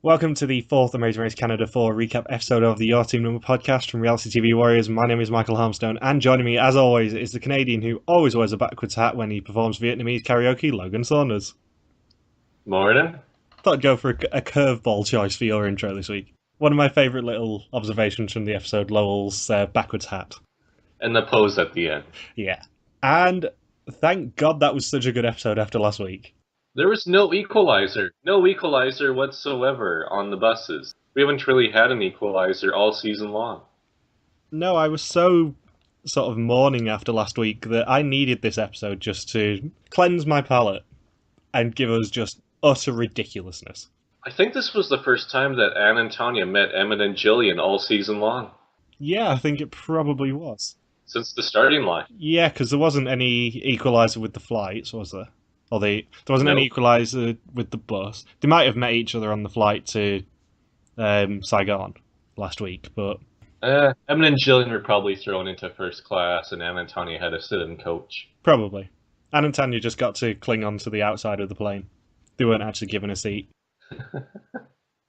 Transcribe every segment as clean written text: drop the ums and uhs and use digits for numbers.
Welcome to the fourth Amazing Race Canada 4 recap episode of the Your Team Number podcast from Reality TV Warriors. My name is Michael Harmstone, and joining me, as always, is the Canadian who always wears a backwards hat when he performs Vietnamese karaoke, Logan Saunders. Morning. Thought I'd go for a curveball choice for your intro this week. One of my favourite little observations from the episode, Lowell's backwards hat. And the pose at the end. Yeah. And thank God that was such a good episode after last week. There was no equalizer. No equalizer whatsoever on the buses. We haven't really had an equalizer all season long. No, I was so sort of mourning after last week that I needed this episode just to cleanse my palate and give us just utter ridiculousness. I think this was the first time that Anne and Tanya met Emmett and Jillian all season long. Yeah, I think it probably was. Since the starting line. Yeah, because there wasn't any equaliser with the flights, was there? Or there wasn't any equaliser with the bus. They might have met each other on the flight to Saigon last week, but... Emmett and Jillian were probably thrown into first class, and Anne and Tanya had to sit in coach. Probably. Anne and Tanya just got to cling on to the outside of the plane. They weren't actually given a seat.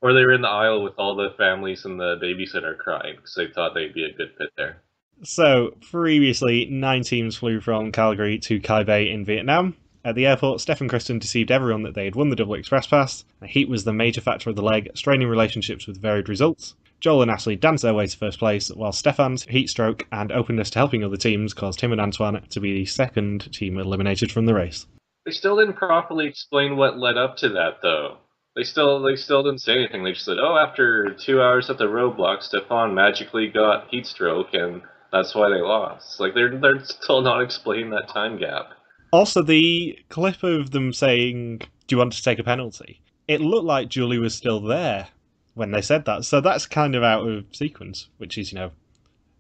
Or they were in the aisle with all the families and the babysitter crying, because they thought they'd be a good fit there. So, previously, 9 teams flew from Calgary to Kai Bay in Vietnam. At the airport, Steph and Kristen deceived everyone that they had won the double express pass. Heat was the major factor of the leg, straining relationships with varied results. Joel and Ashley danced their way to first place, while Stefan's heat stroke and openness to helping other teams caused him and Antoine to be the second team eliminated from the race. They still didn't properly explain what led up to that, though. They still didn't say anything. They just said, after 2 hours at the roadblock, Stefan magically got heat stroke, and that's why they lost. Like, they're still not explaining that time gap. Also, the clip of them saying, "Do you want to take a penalty?" It looked like Julie was still there when they said that, so that's kind of out of sequence, which is,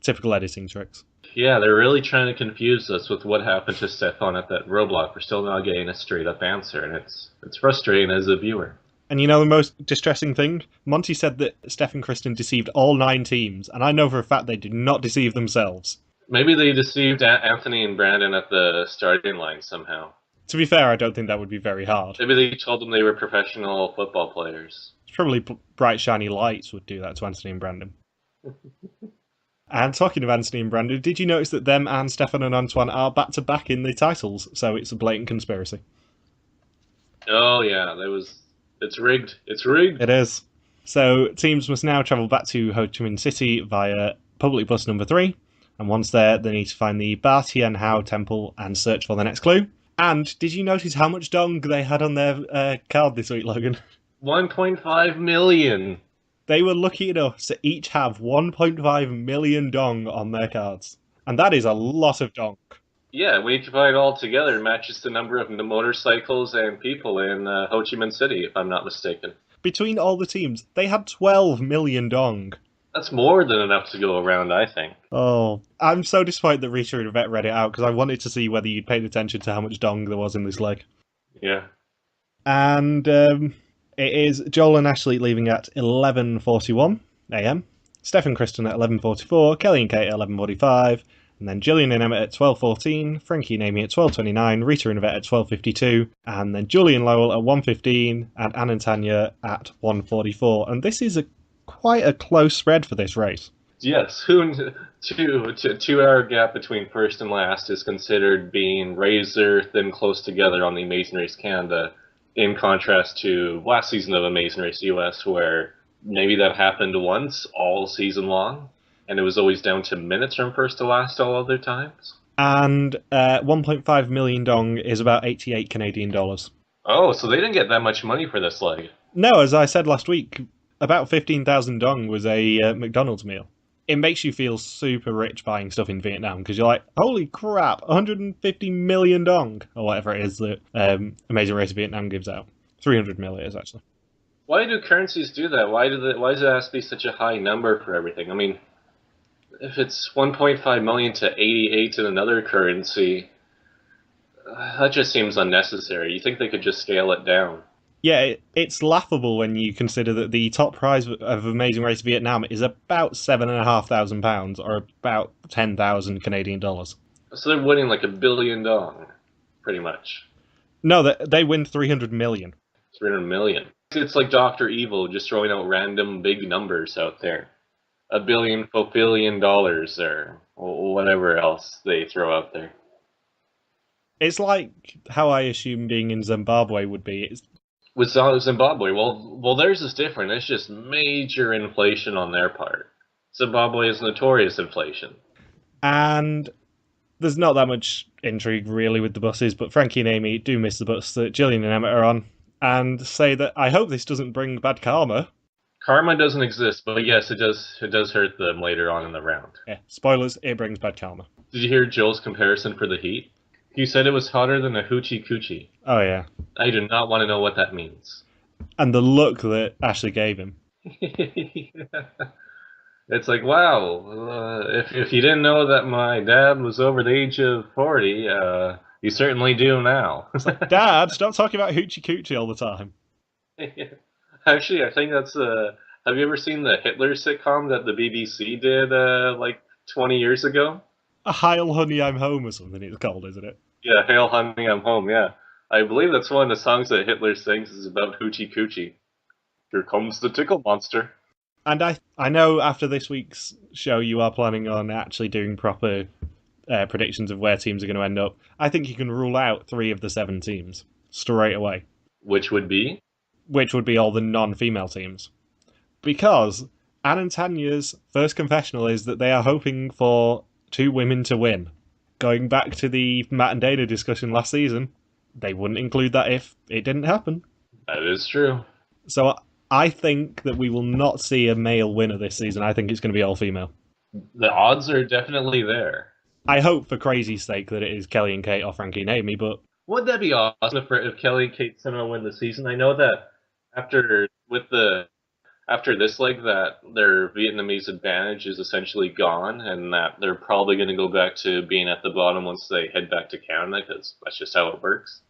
typical editing tricks. Yeah, they're really trying to confuse us with what happened to Stefan at that roadblock. We're still not getting a straight-up answer, and it's frustrating as a viewer. And the most distressing thing? Monty said that Steph and Kristen deceived all 9 teams, and I know for a fact they did not deceive themselves. Maybe they deceived Anthony and Brandon at the starting line somehow. To be fair, I don't think that would be very hard. Maybe they told them they were professional football players. It's probably bright, shiny lights would do that to Anthony and Brandon. And talking of Anthony and Brandon, did you notice that them and Stefan and Antoine are back-to-back in the titles? So it's a blatant conspiracy. Oh, yeah, it's rigged. It's rigged. It is. So teams must now travel back to Ho Chi Minh City via public bus number 3. And once there, they need to find the Ba Tien Hao temple and search for the next clue. And did you notice how much dong they had on their card this week, Logan? 1.5 million. They were lucky enough to each have 1.5 million dong on their cards. And that is a lot of dong. Yeah, when you combine it all together, it matches the number of motorcycles and people in Ho Chi Minh City, if I'm not mistaken. Between all the teams, they had 12 million dong. That's more than enough to go around, I think. Oh, I'm so disappointed that Rita and Yvette read it out, because I wanted to see whether you'd paid attention to how much dong there was in this leg. Yeah. And it is Joel and Ashley leaving at 11:41 a.m, Steph and Kristen at 11:44, Kelly and Kate at 11:45, and then Jillian and Emmett at 12:14, Frankie and Amy at 12:29, Rita and Yvette at 12:52, and then Julie and Lowell at 1:15, and Anne and Tanya at 1:44. And this is quite a close spread for this race. Yes, 2-hour gap between first and last is considered being razor thin close together on the Amazing Race Canada, in contrast to last season of Amazing Race US, where maybe that happened once all season long, and it was always down to minutes from first to last all other times. And 1.5 million dong is about 88 Canadian dollars. Oh, so they didn't get that much money for this leg. No, as I said last week, about 15,000 dong was a McDonald's meal. It makes you feel super rich buying stuff in Vietnam, because you're like, holy crap, 150 million dong, or whatever it is that Amazing Race Vietnam gives out. 300 mil it is, actually. Why do currencies do that? Why does it have to be such a high number for everything? I mean, if it's 1.5 million to 88 in another currency, that just seems unnecessary. You think they could just scale it down? Yeah, it's laughable when you consider that the top prize of Amazing Race Vietnam is about £7,500, or about 10,000 Canadian dollars. So they're winning like $1 billion, pretty much. No, they win 300 million. 300 million. It's like Doctor Evil just throwing out random big numbers out there. $1 billion or whatever else they throw out there. It's like how I assume being in Zimbabwe would be. It's With Zimbabwe, well, theirs is different. It's just major inflation on their part. Zimbabwe is notorious inflation. And there's not that much intrigue really with the buses, but Frankie and Amy do miss the bus that Gillian and Emmett are on, and say that I hope this doesn't bring bad karma. Karma doesn't exist, but yes, it does. It does hurt them later on in the round. Yeah, spoilers, it brings bad karma. Did you hear Joel's comparison for the heat? He said it was hotter than a hoochie coochie. Oh yeah. I do not want to know what that means. And the look that Ashley gave him. It's like, wow, if you didn't know that my dad was over the age of 40, you certainly do now. It's like, Dad, stop talking about hoochie coochie all the time. Actually, I think that's have you ever seen the Hitler sitcom that the BBC did like 20 years ago? A Heil Honey I'm Home or something it's called, isn't it? Yeah, Hail Honey, I'm Home, yeah. I believe that's one of the songs that Hitler sings is about hoochie coochie. Here comes the tickle monster. And I know after this week's show you are planning on actually doing proper predictions of where teams are going to end up. I think you can rule out 3 of the 7 teams straight away. Which would be? Which would be all the non-female teams. Because Anne and Tanya's first confessional is that they are hoping for 2 women to win. Going back to the Matt and Dana discussion last season, they wouldn't include that if it didn't happen. That is true. So I think that we will not see a male winner this season. I think it's going to be all female. The odds are definitely there. I hope for crazy's sake that it is Kelly and Kate or Frankie and Amy, but... Wouldn't that be awesome if Kelly and Kate somehow win the season? I know that after this leg that their Vietnamese advantage is essentially gone and that they're probably going to go back to being at the bottom once they head back to Canada because that's just how it works.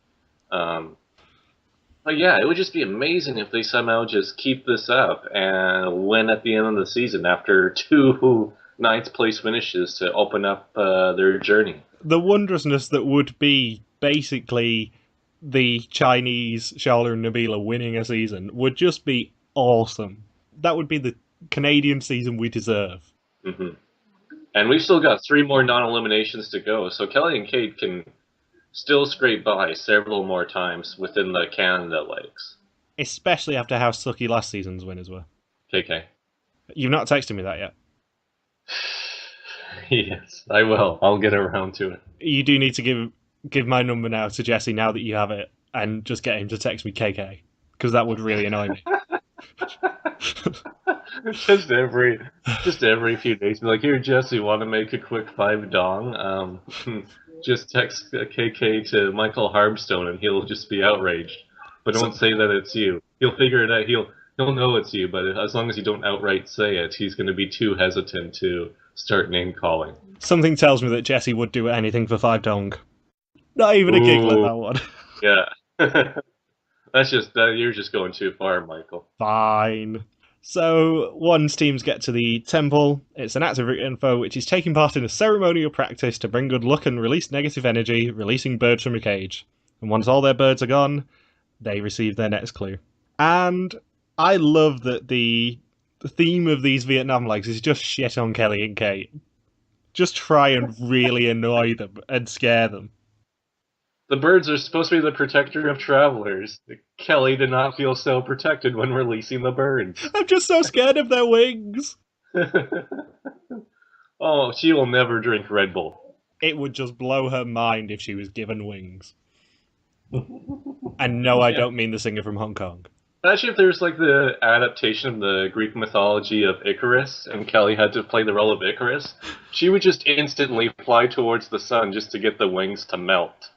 But yeah, it would just be amazing if they somehow just keep this up and win at the end of the season after 2 ninth place finishes to open up their journey. The wondrousness that would be basically the Chinese Charlotte and Nabila winning a season would just be awesome. That would be the Canadian season we deserve. Mm-hmm. And we've still got 3 more non-eliminations to go, so Kelly and Kate can still scrape by several more times within the Canada legs. Especially after how sucky last season's winners were. KK. You've not texted me that yet. Yes, I will. I'll get around to it. You do need to give my number now to Jesse now that you have it, and just get him to text me KK, because that would really annoy me. just every few days, be like, here, Jesse, want to make a quick 5 dong? Just text KK to Michael Harbstone, and he'll just be outraged. But don't say that it's you. He'll figure it out. He'll know it's you, but as long as you don't outright say it, he's going to be too hesitant to start name calling. Something tells me that Jesse would do anything for 5 dong. Not even a giggle at that one. Yeah. You're just going too far, Michael. Fine. So, once teams get to the temple, it's an active route info which is taking part in a ceremonial practice to bring good luck and release negative energy, releasing birds from a cage. And once all their birds are gone, they receive their next clue. And I love that the theme of these Vietnam legs is just shit on Kelly and Kate. Just try and really annoy them and scare them. The birds are supposed to be the protector of travelers. Kelly did not feel so protected when releasing the birds. I'm just so scared of their wings. Oh, she will never drink Red Bull. It would just blow her mind if she was given wings. And no, I don't mean the singer from Hong Kong. Actually, if there's like the adaptation of the Greek mythology of Icarus, and Kelly had to play the role of Icarus, she would just instantly fly towards the sun just to get the wings to melt.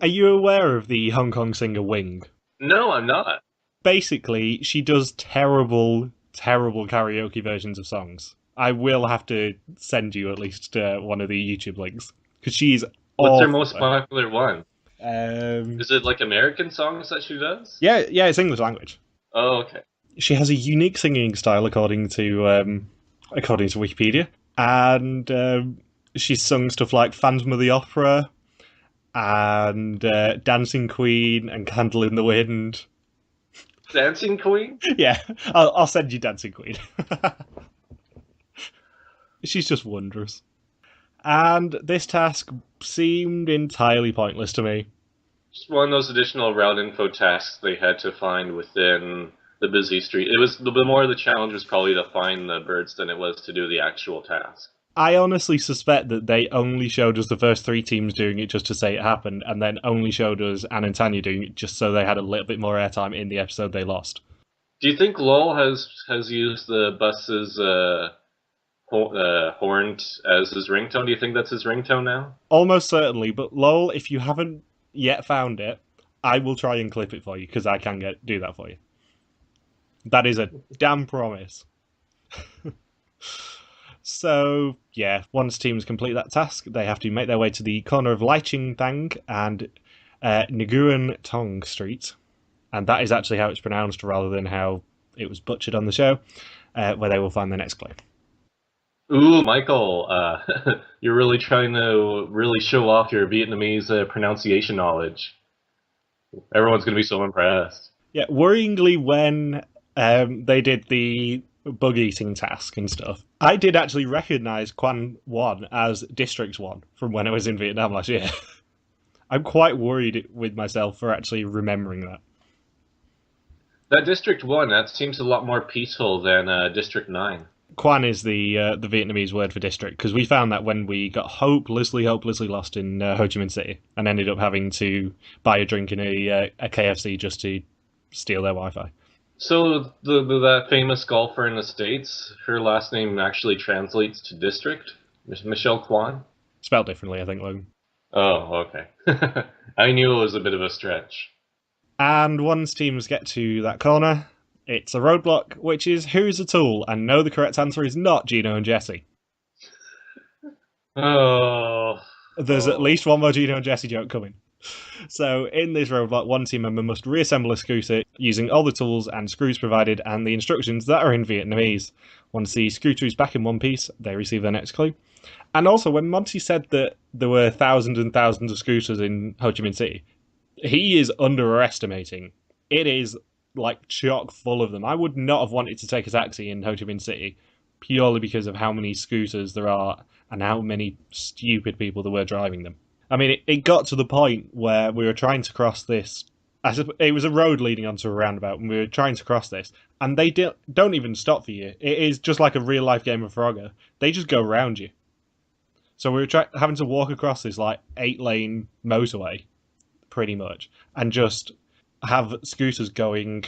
Are you aware of the Hong Kong singer Wing? No, I'm not. Basically, she does terrible, terrible karaoke versions of songs. I will have to send you at least one of the YouTube links. Because she's What's awful. her most popular one? Is it like American songs that she does? Yeah, it's English language. Oh, okay. She has a unique singing style according to Wikipedia. And she sung stuff like Phantom of the Opera and Dancing Queen and Candle in the Wind. Dancing Queen? Yeah, I'll send you Dancing Queen. She's just wondrous. And this task seemed entirely pointless to me. Just one of those additional route info tasks they had to find within the busy street. It was the more the challenge was probably to find the birds than it was to do the actual task. I honestly suspect that they only showed us the first three teams doing it just to say it happened, and then only showed us Anne and Tanya doing it just so they had a little bit more airtime in the episode they lost. Do you think Lowell has used the bus's horn as his ringtone? Do you think that's his ringtone now? Almost certainly, but lol, if you haven't yet found it, I will try and clip it for you because I can do that for you. That is a damn promise. So, yeah, once teams complete that task, they have to make their way to the corner of Liching Thang and Nguyen Tong Street. And that is actually how it's pronounced rather than how it was butchered on the show, where they will find the next clue. Ooh, Michael, you're really trying to really show off your Vietnamese pronunciation knowledge. Everyone's going to be so impressed. Yeah, worryingly, when they did the bug eating task and stuff, I did actually recognise Quan 1 as District 1 from when I was in Vietnam last year. I'm quite worried with myself for actually remembering that. That District 1, that seems a lot more peaceful than District 9. Quan is the Vietnamese word for district, because we found that when we got hopelessly lost in Ho Chi Minh City and ended up having to buy a drink in a KFC just to steal their Wi-Fi. So that famous golfer in the States, her last name actually translates to district? Michelle Kwan? Spelled differently, I think, Logan. Oh, okay. I knew it was a bit of a stretch. And once teams get to that corner, it's a roadblock, which is who's a tool, and no, the correct answer is not Gino and Jesse. Oh. There's at least one more Gino and Jesse joke coming. So, in this roadblock, one team member must reassemble a scooter using all the tools and screws provided and the instructions that are in Vietnamese. Once the scooter is back in one piece, they receive their next clue. And also, when Monty said that there were thousands and thousands of scooters in Ho Chi Minh City, he is underestimating. It is like chock full of them. I would not have wanted to take a taxi in Ho Chi Minh City purely because of how many scooters there are and how many stupid people there were driving them. I mean, it got to the point where we were trying to cross this. It was a road leading onto a roundabout, and we were trying to cross this, and they don't even stop for you. It is just like a real life game of Frogger. They just go around you. So we were having to walk across this like 8-lane motorway, pretty much, and just have scooters going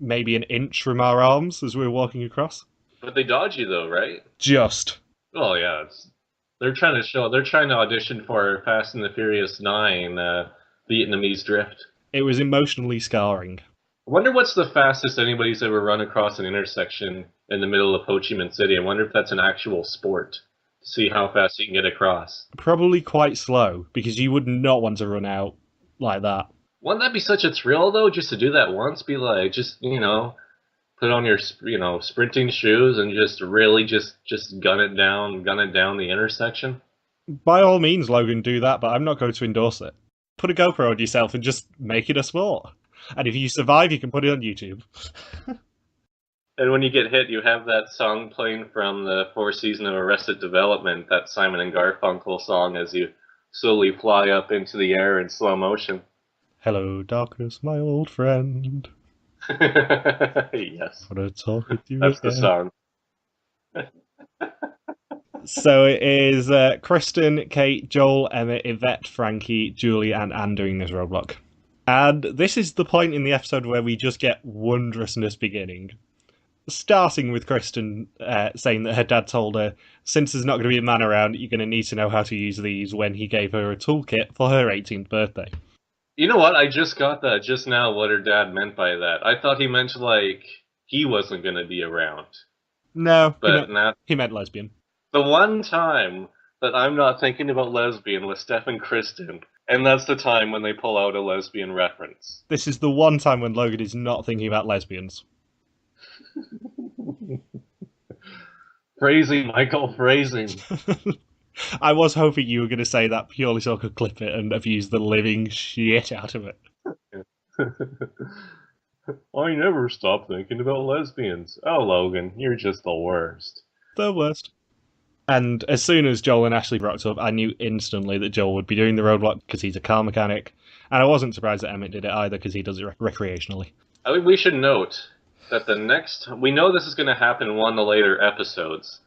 maybe an inch from our arms as we were walking across. But they dodge you though, right? Just. Oh yeah, they're trying to audition for Fast and the Furious 9 Vietnamese drift. It was emotionally scarring. I wonder what's the fastest anybody's ever run across an intersection in the middle of Ho Chi Minh City. I wonder if that's an actual sport, to see how fast you can get across. Probably quite slow, because you would not want to run out like that. Wouldn't that be such a thrill, though, just to do that once? Be like, just, put on your, sprinting shoes and just really just gun it down the intersection? By all means, Logan, do that, but I'm not going to endorse it. Put a GoPro on yourself and just make it a sport. And if you survive, you can put it on YouTube. And when you get hit, you have that song playing from the fourth season of Arrested Development, that Simon and Garfunkel song, as you slowly fly up into the air in slow motion. Hello, darkness, my old friend. Yes. I want to talk with you That's again. the song. So it is Kristen, Kate, Joel, Emmett, Yvette, Frankie, Julie, and Anne doing this roadblock. And this is the point in the episode where we just get wondrousness beginning. Starting with Kristen saying that her dad told her, since there's not going to be a man around, you're going to need to know how to use these, when he gave her a toolkit for her 18th birthday. You know what? I just got that just now, what her dad meant by that. I thought he meant, like, he wasn't going to be around. No, But he meant lesbian. The one time that I'm not thinking about lesbian was Steph and Kristen, and that's the time when they pull out a lesbian reference. This is the one time when Logan is not thinking about lesbians. Phrasing, Michael, phrasing. I was hoping you were going to say that purely so I could clip it and abuse the living shit out of it. I never stop thinking about lesbians. Oh, Logan, you're just the worst. The worst. And as soon as Joel and Ashley rocked up, I knew instantly that Joel would be doing the roadblock because he's a car mechanic. And I wasn't surprised that Emmett did it either because he does it recreationally. I mean, we should note that we know this is going to happen in one of the later episodes,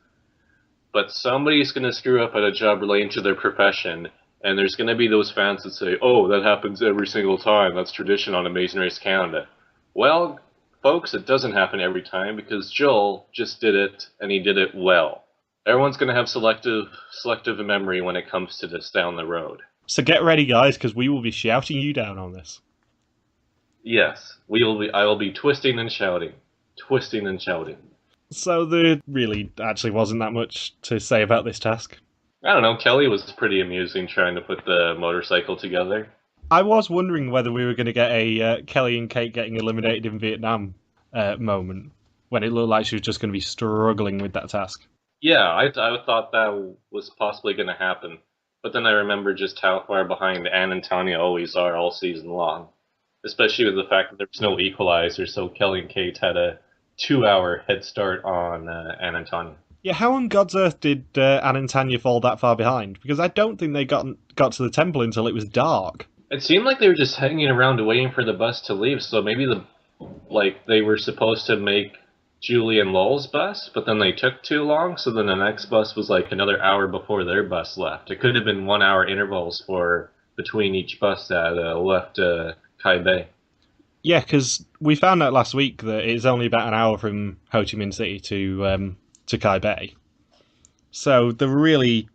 but somebody's going to screw up at a job relating to their profession, and there's going to be those fans that say, oh, that happens every single time, that's tradition on Amazing Race Canada. Well, folks, it doesn't happen every time because Joel just did it, and he did it well. Everyone's going to have selective memory when it comes to this down the road. So get ready, guys, because we will be shouting you down on this. Yes, I will be twisting and shouting. Twisting and shouting. So there really actually wasn't that much to say about this task. I don't know, Kelly was pretty amusing trying to put the motorcycle together. I was wondering whether we were going to get a Kelly and Kate getting eliminated in Vietnam moment, when it looked like she was just going to be struggling with that task. Yeah, I thought that was possibly going to happen. But then I remember just how far behind Anne and Tanya always are all season long. Especially with the fact that there was no equalizer, so Kelly and Kate had a 2-hour head start on Anne and Tanya. Yeah, how on God's earth did Anne and Tanya fall that far behind? Because I don't think they got to the temple until it was dark. It seemed like they were just hanging around waiting for the bus to leave, so maybe they were supposed to make Julie and Lowell's bus, but then they took too long, so then the next bus was like another hour before their bus left. It could have been 1 hour intervals between each bus that left Kai Bay. Yeah, because we found out last week that it's only about an hour from Ho Chi Minh City to Kai Bay. So there really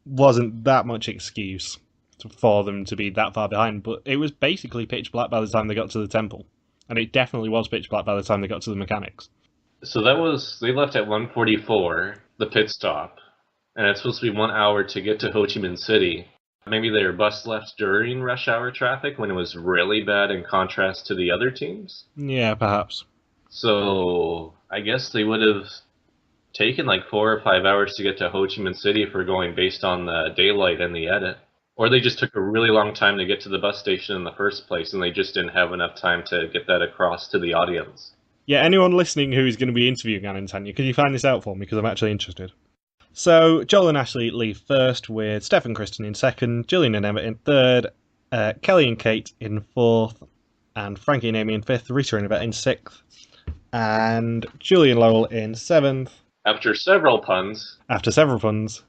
wasn't that much excuse for them to be that far behind, but it was basically pitch black by the time they got to the temple. And it definitely was pitch black by the time they got to the mechanics. So they left at 1:44, the pit stop, and it's supposed to be 1 hour to get to Ho Chi Minh City. Maybe their bus left during rush hour traffic when it was really bad in contrast to the other teams? Yeah, perhaps. So I guess they would have taken like 4 or 5 hours to get to Ho Chi Minh City if we're going based on the daylight and the edit. Or they just took a really long time to get to the bus station in the first place and they just didn't have enough time to get that across to the audience. Yeah, anyone listening who's going to be interviewing Anne and Tanya, could you find this out for me? Because I'm actually interested. So, Joel and Ashley leave first, with Steph and Kristen in second, Gillian and Emmett in third, Kelly and Kate in fourth, and Frankie and Amy in fifth, Rita and Yvette in sixth, and Julie and Lowell in seventh. After several puns,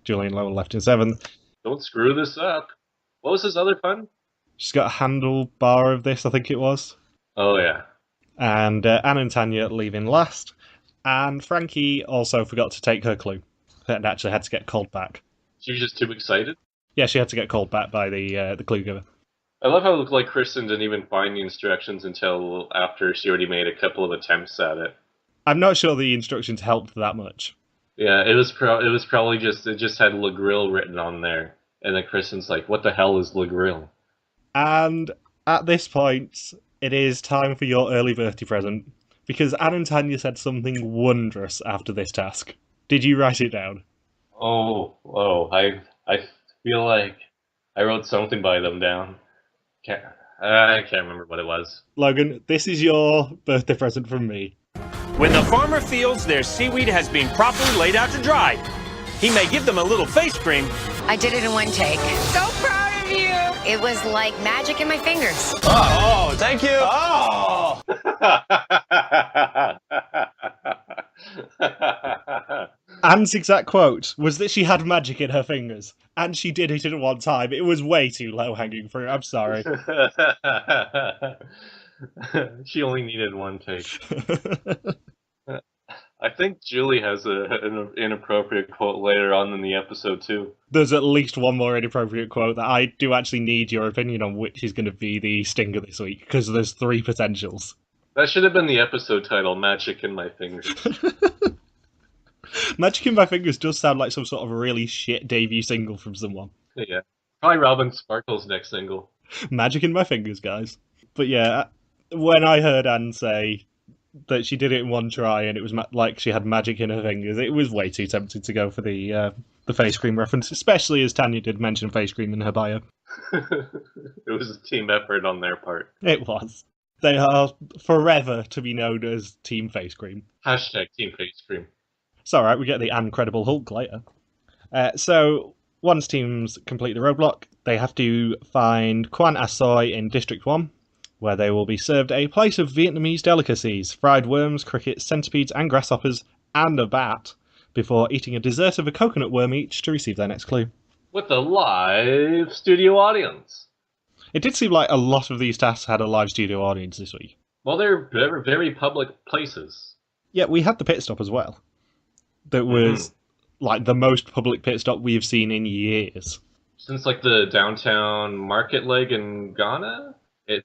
Julie and Lowell left in seventh. Don't screw this up. What was his other pun? She's got a handlebar of this, I think it was. Oh, yeah. And Anne and Tanya leaving last, and Frankie also forgot to take her clue. And actually had to get called back. She was just too excited? Yeah, she had to get called back by the clue giver. I love how it looked like Kristen didn't even find the instructions until after she already made a couple of attempts at it. I'm not sure the instructions helped that much. Yeah, it was probably just had Le Grill written on there. And then Kristen's like, what the hell is Le Grill? And at this point, it is time for your early birthday present. Because Anne and Tanya said something wondrous after this task. Did you write it down? I feel like I wrote something by them down. I can't remember what it was. Logan, this is your birthday present from me. When the farmer feels their seaweed has been properly laid out to dry, he may give them a little face cream. I did it in one take. So proud of you! It was like magic in my fingers. Oh, thank you. Oh! Anne's exact quote was that she had magic in her fingers, and she did it in one time. It was way too low-hanging fruit, I'm sorry. She only needed one take. I think Julie has an inappropriate quote later on in the episode, too. There's at least one more inappropriate quote that I do actually need your opinion on which is going to be the stinger this week, because there's 3 potentials. That should have been the episode title, Magic in My Fingers. Magic in My Fingers does sound like some sort of really shit debut single from someone. Yeah. Probably Robin Sparkle's next single. Magic in My Fingers, guys. But yeah, when I heard Anne say that she did it in one try, and it was like she had magic in her fingers. It was way too tempting to go for the face cream reference, especially as Tanya did mention face cream in her bio. It was a team effort on their part. It was. They are forever to be known as Team Face Cream. Hashtag Team Face Cream. It's alright, we get the Incredible Hulk later. So, once teams complete the roadblock, they have to find Quan Asoi in District 1, where they will be served a plate of Vietnamese delicacies, fried worms, crickets, centipedes and grasshoppers, and a bat, before eating a dessert of a coconut worm each to receive their next clue. With a live studio audience. It did seem like a lot of these tasks had a live studio audience this week. Well, they're very, very public places. Yeah, we had the pit stop as well. That was like the most public pit stop we've seen in years. Since like the downtown market leg in Ghana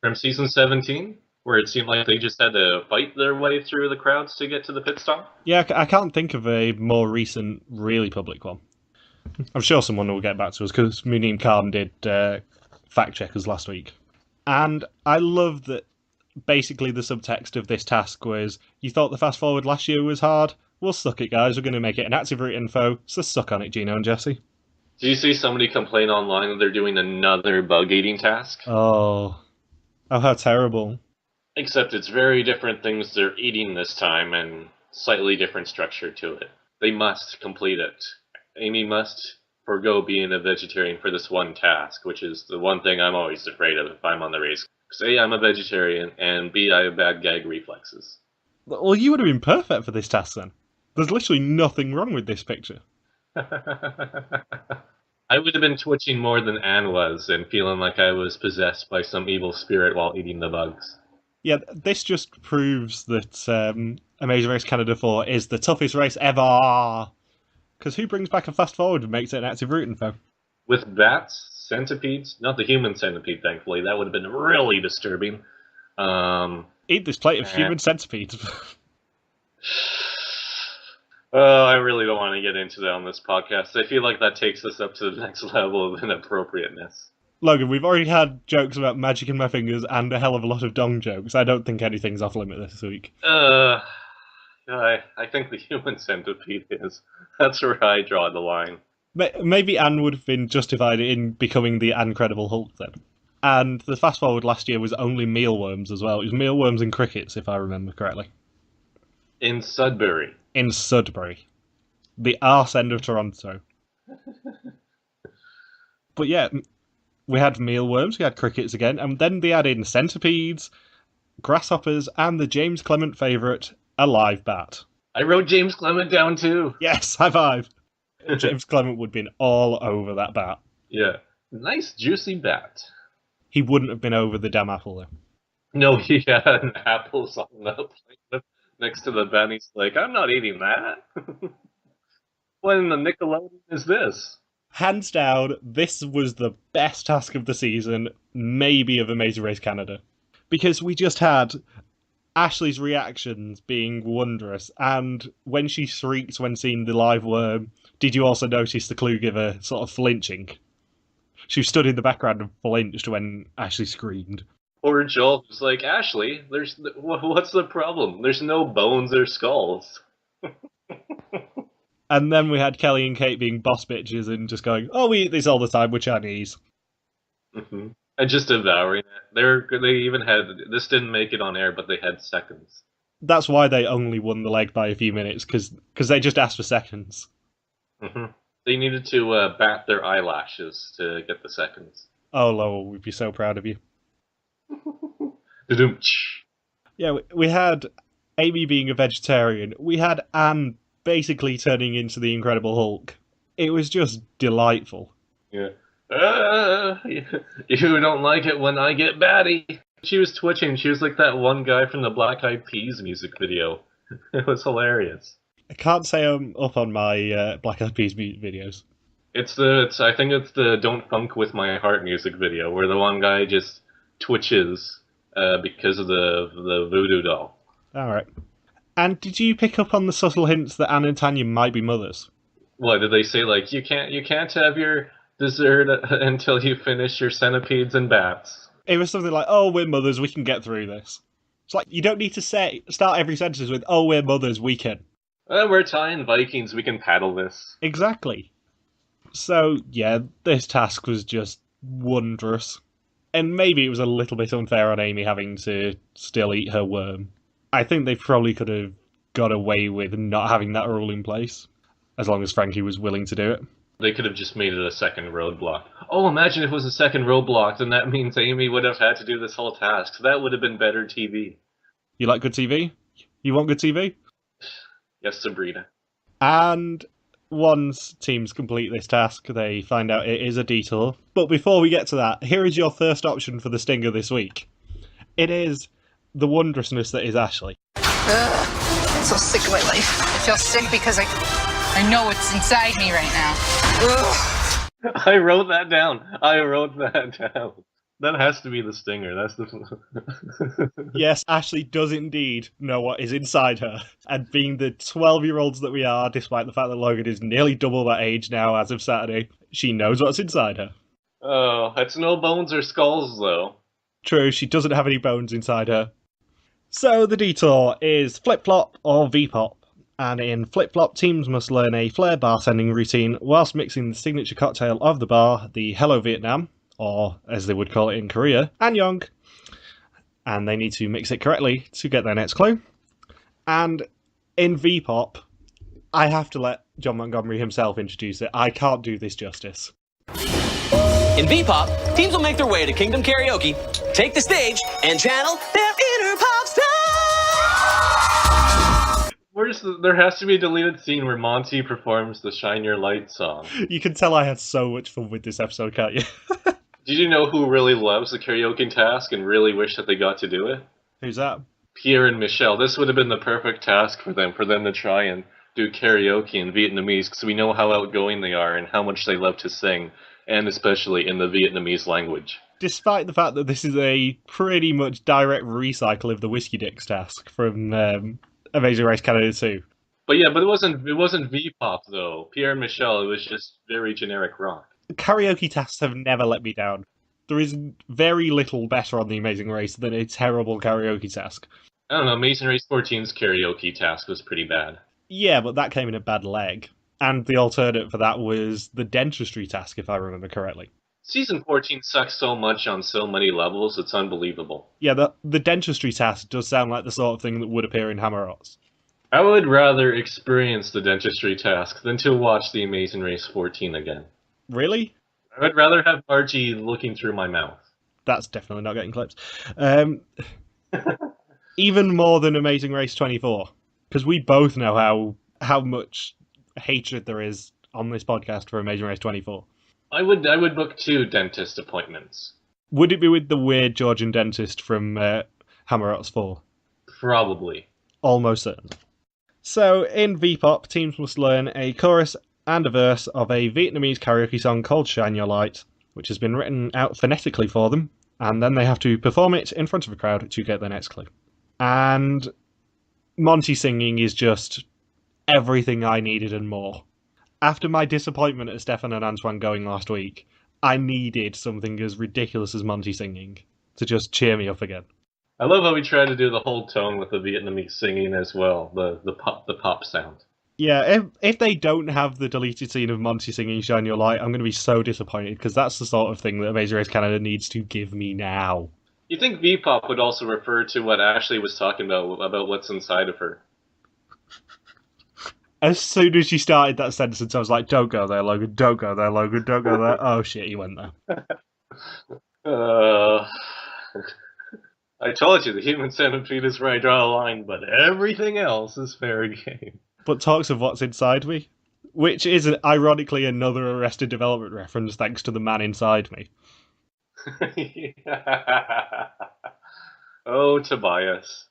from season 17, where it seemed like they just had to fight their way through the crowds to get to the pit stop. Yeah, I can't think of a more recent, really public one. I'm sure someone will get back to us because Muneem Khan did fact check us last week. And I love that basically the subtext of this task was, you thought the fast forward last year was hard? Well, suck it, guys. We're going to make it an active route info, so suck on it, Gino and Jesse. Do you see somebody complain online that they're doing another bug eating task? Oh, how terrible. Except it's very different things they're eating this time and slightly different structure to it. They must complete it. Amy must forgo being a vegetarian for this one task, which is the one thing I'm always afraid of if I'm on the race. Because A, I'm a vegetarian, and B, I have bad gag reflexes. Well, you would have been perfect for this task then. There's literally nothing wrong with this picture. I would have been twitching more than Anne was and feeling like I was possessed by some evil spirit while eating the bugs. Yeah, this just proves that Amazing Race Canada 4 is the toughest race ever. Because who brings back a fast forward and makes it an active route info? With bats, centipedes, not the human centipede, thankfully. That would have been really disturbing. Eat this plate of human centipedes. Oh, I really don't want to get into that on this podcast. I feel like that takes us up to the next level of inappropriateness. Logan, we've already had jokes about magic in my fingers and a hell of a lot of dong jokes. I don't think anything's off limit this week. I think the human centipede is. That's where I draw the line. Maybe Anne would have been justified in becoming the Incredible Hulk then. And the fast forward last year was only mealworms as well. It was mealworms and crickets, if I remember correctly. In Sudbury. In Sudbury. The arse end of Toronto. But yeah, we had mealworms, we had crickets again, and then they added centipedes, grasshoppers, and the James Clement favourite, a live bat. I wrote James Clement down too. Yes, high five. James Clement would have been all over that bat. Yeah. Nice juicy bat. He wouldn't have been over the damn apple though. No, he had an apples on the plate next to the bat, and he's like, I'm not eating that. What in the Nickelodeon is this? Hands down, this was the best task of the season, maybe of Amazing Race Canada. Because we just had Ashley's reactions being wondrous, and when she shrieked when seeing the live worm, did you also notice the clue giver sort of flinching? She stood in the background and flinched when Ashley screamed. Poor Joel was like, Ashley, what's the problem? There's no bones or skulls. And then we had Kelly and Kate being boss bitches and just going, oh, we eat this all the time, we're Chinese. Mm-hmm. And just devouring it. They even had, this didn't make it on air, but they had seconds. That's why they only won the leg by a few minutes, because they just asked for seconds. Mm-hmm. They needed to bat their eyelashes to get the seconds. Oh, Lowell, we'd be so proud of you. Yeah, we had Amy being a vegetarian. We had Anne basically turning into the Incredible Hulk. It was just delightful. Yeah. You don't like it when I get batty. She was twitching. She was like that one guy from the Black Eyed Peas music video. It was hilarious. I can't say I'm up on my Black Eyed Peas videos. I think it's the Don't Funk With My Heart music video, where the one guy just twitches because of the voodoo doll. Alright. And did you pick up on the subtle hints that Anne and Tanya might be mothers? What, did they say, like, you can't have your dessert until you finish your centipedes and bats? It was something like, oh, we're mothers, we can get through this. It's like, you don't need to start every sentence with, oh, we're mothers, we can. We're Italian Vikings, we can paddle this. Exactly. So, yeah, this task was just wondrous. And maybe it was a little bit unfair on Amy having to still eat her worm. I think they probably could have got away with not having that rule in place, as long as Frankie was willing to do it. They could have just made it a second roadblock. Oh, imagine if it was a second roadblock, then that means Amy would have had to do this whole task. That would have been better TV. You like good TV? You want good TV? Yes, Sabrina. And once teams complete this task, they find out it is a detour. But before we get to that, here is your first option for the stinger this week. It is the wondrousness that is Ashley. Ugh, I'm so sick of my life. I feel sick because I know it's inside me right now. Ugh. I wrote that down. That has to be the stinger. That's the... Yes, Ashley does indeed know what is inside her. And being the 12-year-olds that we are, despite the fact that Logan is nearly double that age now as of Saturday, she knows what's inside her. Oh, it's no bones or skulls, though. True, she doesn't have any bones inside her. So the detour is flip-flop or V-pop. And in flip-flop, teams must learn a flair bartending routine whilst mixing the signature cocktail of the bar, the Hello Vietnam, or as they would call it in Korea, Anyong. And they need to mix it correctly to get their next clue. And in V-pop, I have to let John Montgomery himself introduce it. I can't do this justice. In V-pop, teams will make their way to Kingdom Karaoke, take the stage, and channel their inner pop star! There has to be a deleted scene where Monty performs the Shine Your Light song. You can tell I had so much fun with this episode, can't you? Did you know who really loves the karaoke task and really wish that they got to do it? Who's that? Pierre and Michelle. This would have been the perfect task for them to try and do karaoke in Vietnamese, because we know how outgoing they are and how much they love to sing, and especially in the Vietnamese language. Despite the fact that this is a pretty much direct recycle of the Whiskey Dicks task from Amazing Race Canada 2. But yeah, it wasn't V-pop though. Pierre and Michelle, it was just very generic rock. Karaoke tasks have never let me down. There is very little better on the Amazing Race than a terrible karaoke task. I don't know, Amazing Race 14's karaoke task was pretty bad. Yeah, but that came in a bad leg. And the alternate for that was the dentistry task, if I remember correctly. Season 14 sucks so much on so many levels, it's unbelievable. Yeah, the dentistry task does sound like the sort of thing that would appear in Hammer Odds. I would rather experience the dentistry task than to watch The Amazing Race 14 again. Really? I would rather have Margie looking through my mouth. That's definitely not getting clips. Even more than Amazing Race 24. Because we both know how much hatred there is on this podcast for Amazing Race 24. I would book 2 dentist appointments. Would it be with the weird Georgian dentist from Hammer Odds 4? Probably. Almost certain. So, in V-pop, teams must learn a chorus and a verse of a Vietnamese karaoke song called Shine Your Light, which has been written out phonetically for them, and then they have to perform it in front of a crowd to get their next clue. And Monty singing is just everything I needed and more. After my disappointment at Stefan and Antoine going last week, I needed something as ridiculous as Monty singing to just cheer me up again. I love how we try to do the whole tone with the Vietnamese singing as well, the pop sound. Yeah, if they don't have the deleted scene of Monty singing Shine Your Light, I'm going to be so disappointed, because that's the sort of thing that Amazing Race Canada needs to give me now. You think V-pop would also refer to what Ashley was talking about what's inside of her? As soon as she started that sentence, I was like, don't go there, Logan, don't go there, Logan, don't go there. Oh shit, he went there. I told you, the human centipede is where I draw a line, but everything else is fair game. But talks of what's inside me, which is ironically another Arrested Development reference thanks to the man inside me. Yeah. Oh, Tobias.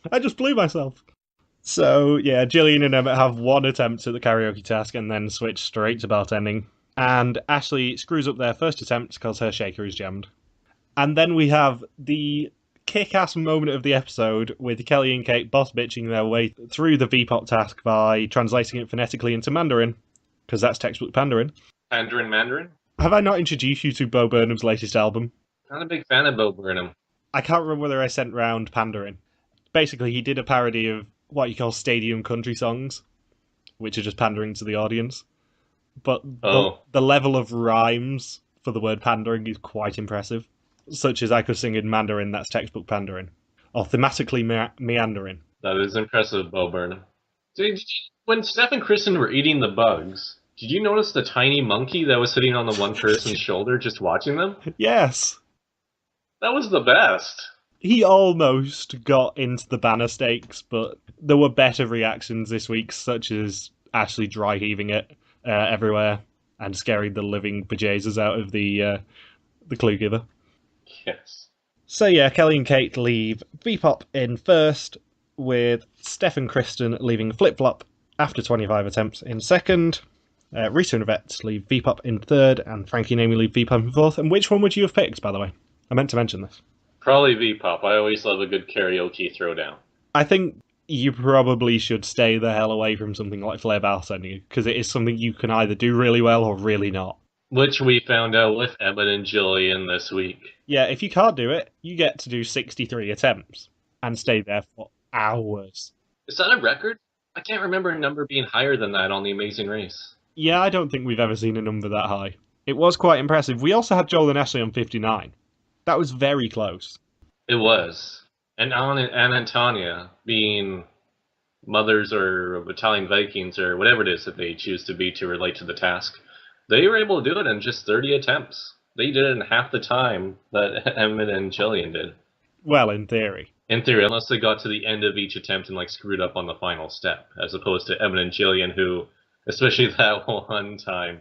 I just blew myself. So, yeah, Gillian and Emmett have one attempt at the karaoke task and then switch straight to bartending. And Ashley screws up their first attempt because her shaker is jammed. And then we have the kick-ass moment of the episode with Kelly and Kate boss bitching their way through the V-pop task by translating it phonetically into Mandarin, because that's textbook Pandarin. Mandarin? Have I not introduced you to Bo Burnham's latest album? Not a big fan of Bo Burnham. I can't remember whether I sent round Pandering. Basically, he did a parody of what you call stadium country songs, which are just pandering to the audience. But the level of rhymes for the word pandering is quite impressive. Such as I could sing in Mandarin, that's textbook pandering. Or thematically meandering. That is impressive, Bo Burnham. When Steph and Kristen were eating the bugs, did you notice the tiny monkey that was sitting on the one person's shoulder just watching them? Yes! That was the best. He almost got into the banner stakes, but there were better reactions this week, such as Ashley dry heaving it everywhere and scaring the living bejesus out of the clue giver. Yes. So yeah, Kelly and Kate leave V-Pop in first, with Steph and Kristen leaving Flip Flop after 25 attempts in second. Rita and Yvette leave V-Pop in third, and Frankie and Amy leave V-Pop in fourth. And which one would you have picked, by the way? I meant to mention this. Probably V-Pop. I always love a good karaoke throwdown. I think you probably should stay the hell away from something like Flair bartending, because it is something you can either do really well or really not. Which we found out with Emmett and Jillian this week. Yeah, if you can't do it, you get to do 63 attempts and stay there for hours. Is that a record? I can't remember a number being higher than that on The Amazing Race. Yeah, I don't think we've ever seen a number that high. It was quite impressive. We also had Joel and Ashley on 59. That was very close. It was. And Anna and Tanya, being mothers or Italian Vikings or whatever it is that they choose to be to relate to the task, they were able to do it in just 30 attempts. They did it in half the time that Emmett and Jillian did. Well, in theory. In theory, unless they got to the end of each attempt and screwed up on the final step, as opposed to Emmett and Jillian, who, especially that one time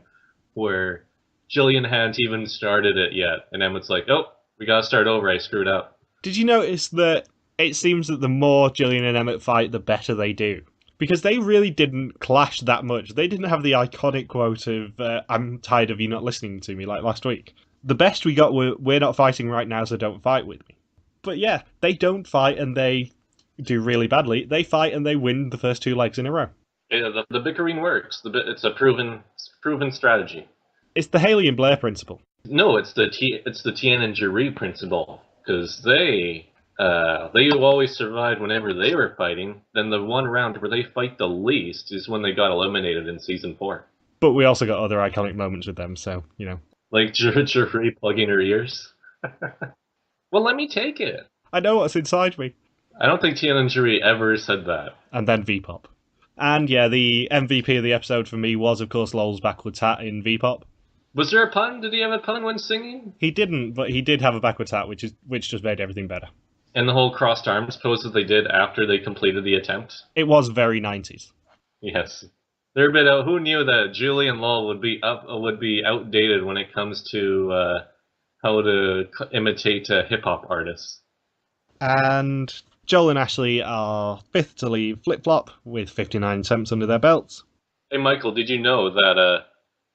where Jillian hadn't even started it yet, and Emmett's like, "Oh, we gotta start over, I screwed up." Did you notice that it seems that the more Jillian and Emmett fight, the better they do? Because they really didn't clash that much. They didn't have the iconic quote of, "I'm tired of you not listening to me," like last week. The best we got were, "We're not fighting right now, so don't fight with me." But yeah, they don't fight and they do really badly. They fight and they win the first two legs in a row. Yeah, the bickering works. It's a proven strategy. It's the Haley and Blair principle. No, it's the Tien and Jaree principle, because they always survived whenever they were fighting. Then the one round where they fight the least is when they got eliminated in season 4. But we also got other iconic moments with them, so, you know. Like Jaree plugging her ears. Well, let me take it. I know what's inside me. I don't think Tien and Jaree ever said that. And then V-Pop. And yeah, the MVP of the episode for me was, of course, Lowell's backwards hat in V-Pop. Was there a pun? Did he have a pun when singing? He didn't, but he did have a backwards hat, which just made everything better. And the whole crossed arms pose that they did after they completed the attempt? It was very 90s. Yes. They're a bit out. Who knew that Julie and Lowell would be outdated when it comes to how to imitate hip-hop artists? And Joel and Ashley are fifth to leave Flip Flop with 59 attempts under their belts. Hey, Michael, did you know that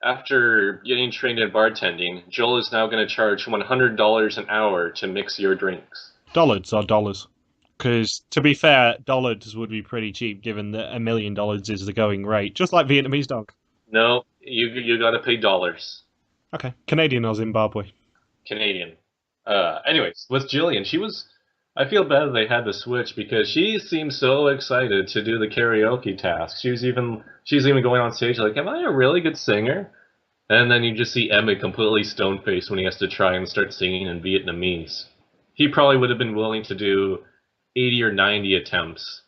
after getting trained in bartending, Joel is now going to charge $100 an hour to mix your drinks? Dollars or dollars? Because, to be fair, dollars would be pretty cheap given that $1 million is the going rate, just like Vietnamese dog. No, you got to pay dollars. Okay, Canadian or Zimbabwe? Canadian. Anyways, with Jillian, I feel bad that they had to switch because she seemed so excited to do the karaoke task. She's even going on stage like, "Am I a really good singer?" And then you just see Emmett completely stone-faced when he has to try and start singing in Vietnamese. He probably would have been willing to do 80 or 90 attempts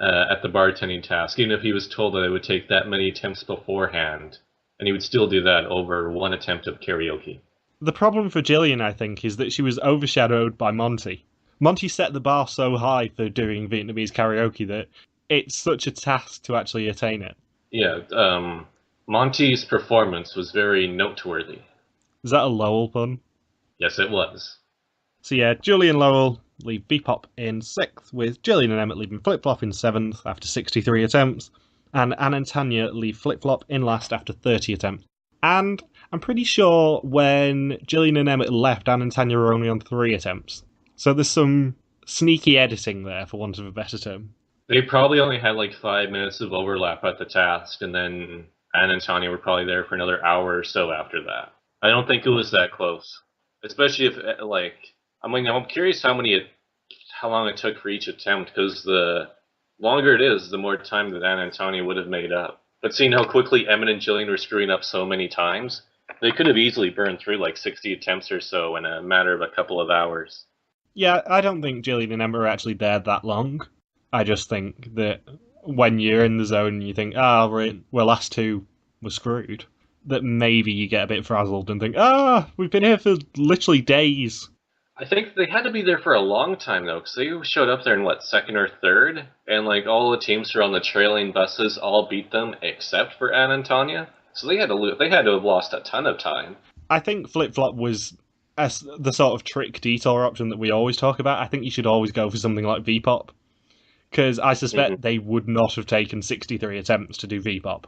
at the bartending task, even if he was told that it would take that many attempts beforehand, and he would still do that over one attempt of karaoke. The problem for Jillian, I think, is that she was overshadowed by Monty. Monty set the bar so high for doing Vietnamese karaoke that it's such a task to actually attain it. Yeah, Monty's performance was very noteworthy. Is that a Lowell pun? Yes, it was. So yeah, Julie and Lowell leave V-Pop in 6th, with Jillian and Emmett leaving Flip Flop in 7th after 63 attempts, and Anne and Tanya leave Flip Flop in last after 30 attempts. And I'm pretty sure when Jillian and Emmett left, Anne and Tanya were only on 3 attempts. So there's some sneaky editing there, for want of a better term. They probably only had 5 minutes of overlap at the task, and then Anne and Tanya were probably there for another hour or so after that. I don't think it was that close. Especially if, I'm curious how long it took for each attempt, because the longer it is, the more time that Anna and Tanya would have made up. But seeing how quickly Emmett and Jillian were screwing up so many times, they could have easily burned through like 60 attempts or so in a matter of a couple of hours. Yeah, I don't think Jillian and Emma are actually there that long. I just think that when you're in the zone and you think, we're last two, we're screwed, that maybe you get a bit frazzled and think, we've been here for literally days. I think they had to be there for a long time, though, because they showed up there in, second or third? And, all the teams who were on the trailing buses all beat them, except for Anna and Tanya. So they had to have lost a ton of time. I think flip-flop was the sort of trick detour option that we always talk about. I think you should always go for something like V-pop, because I suspect they would not have taken 63 attempts to do V-pop.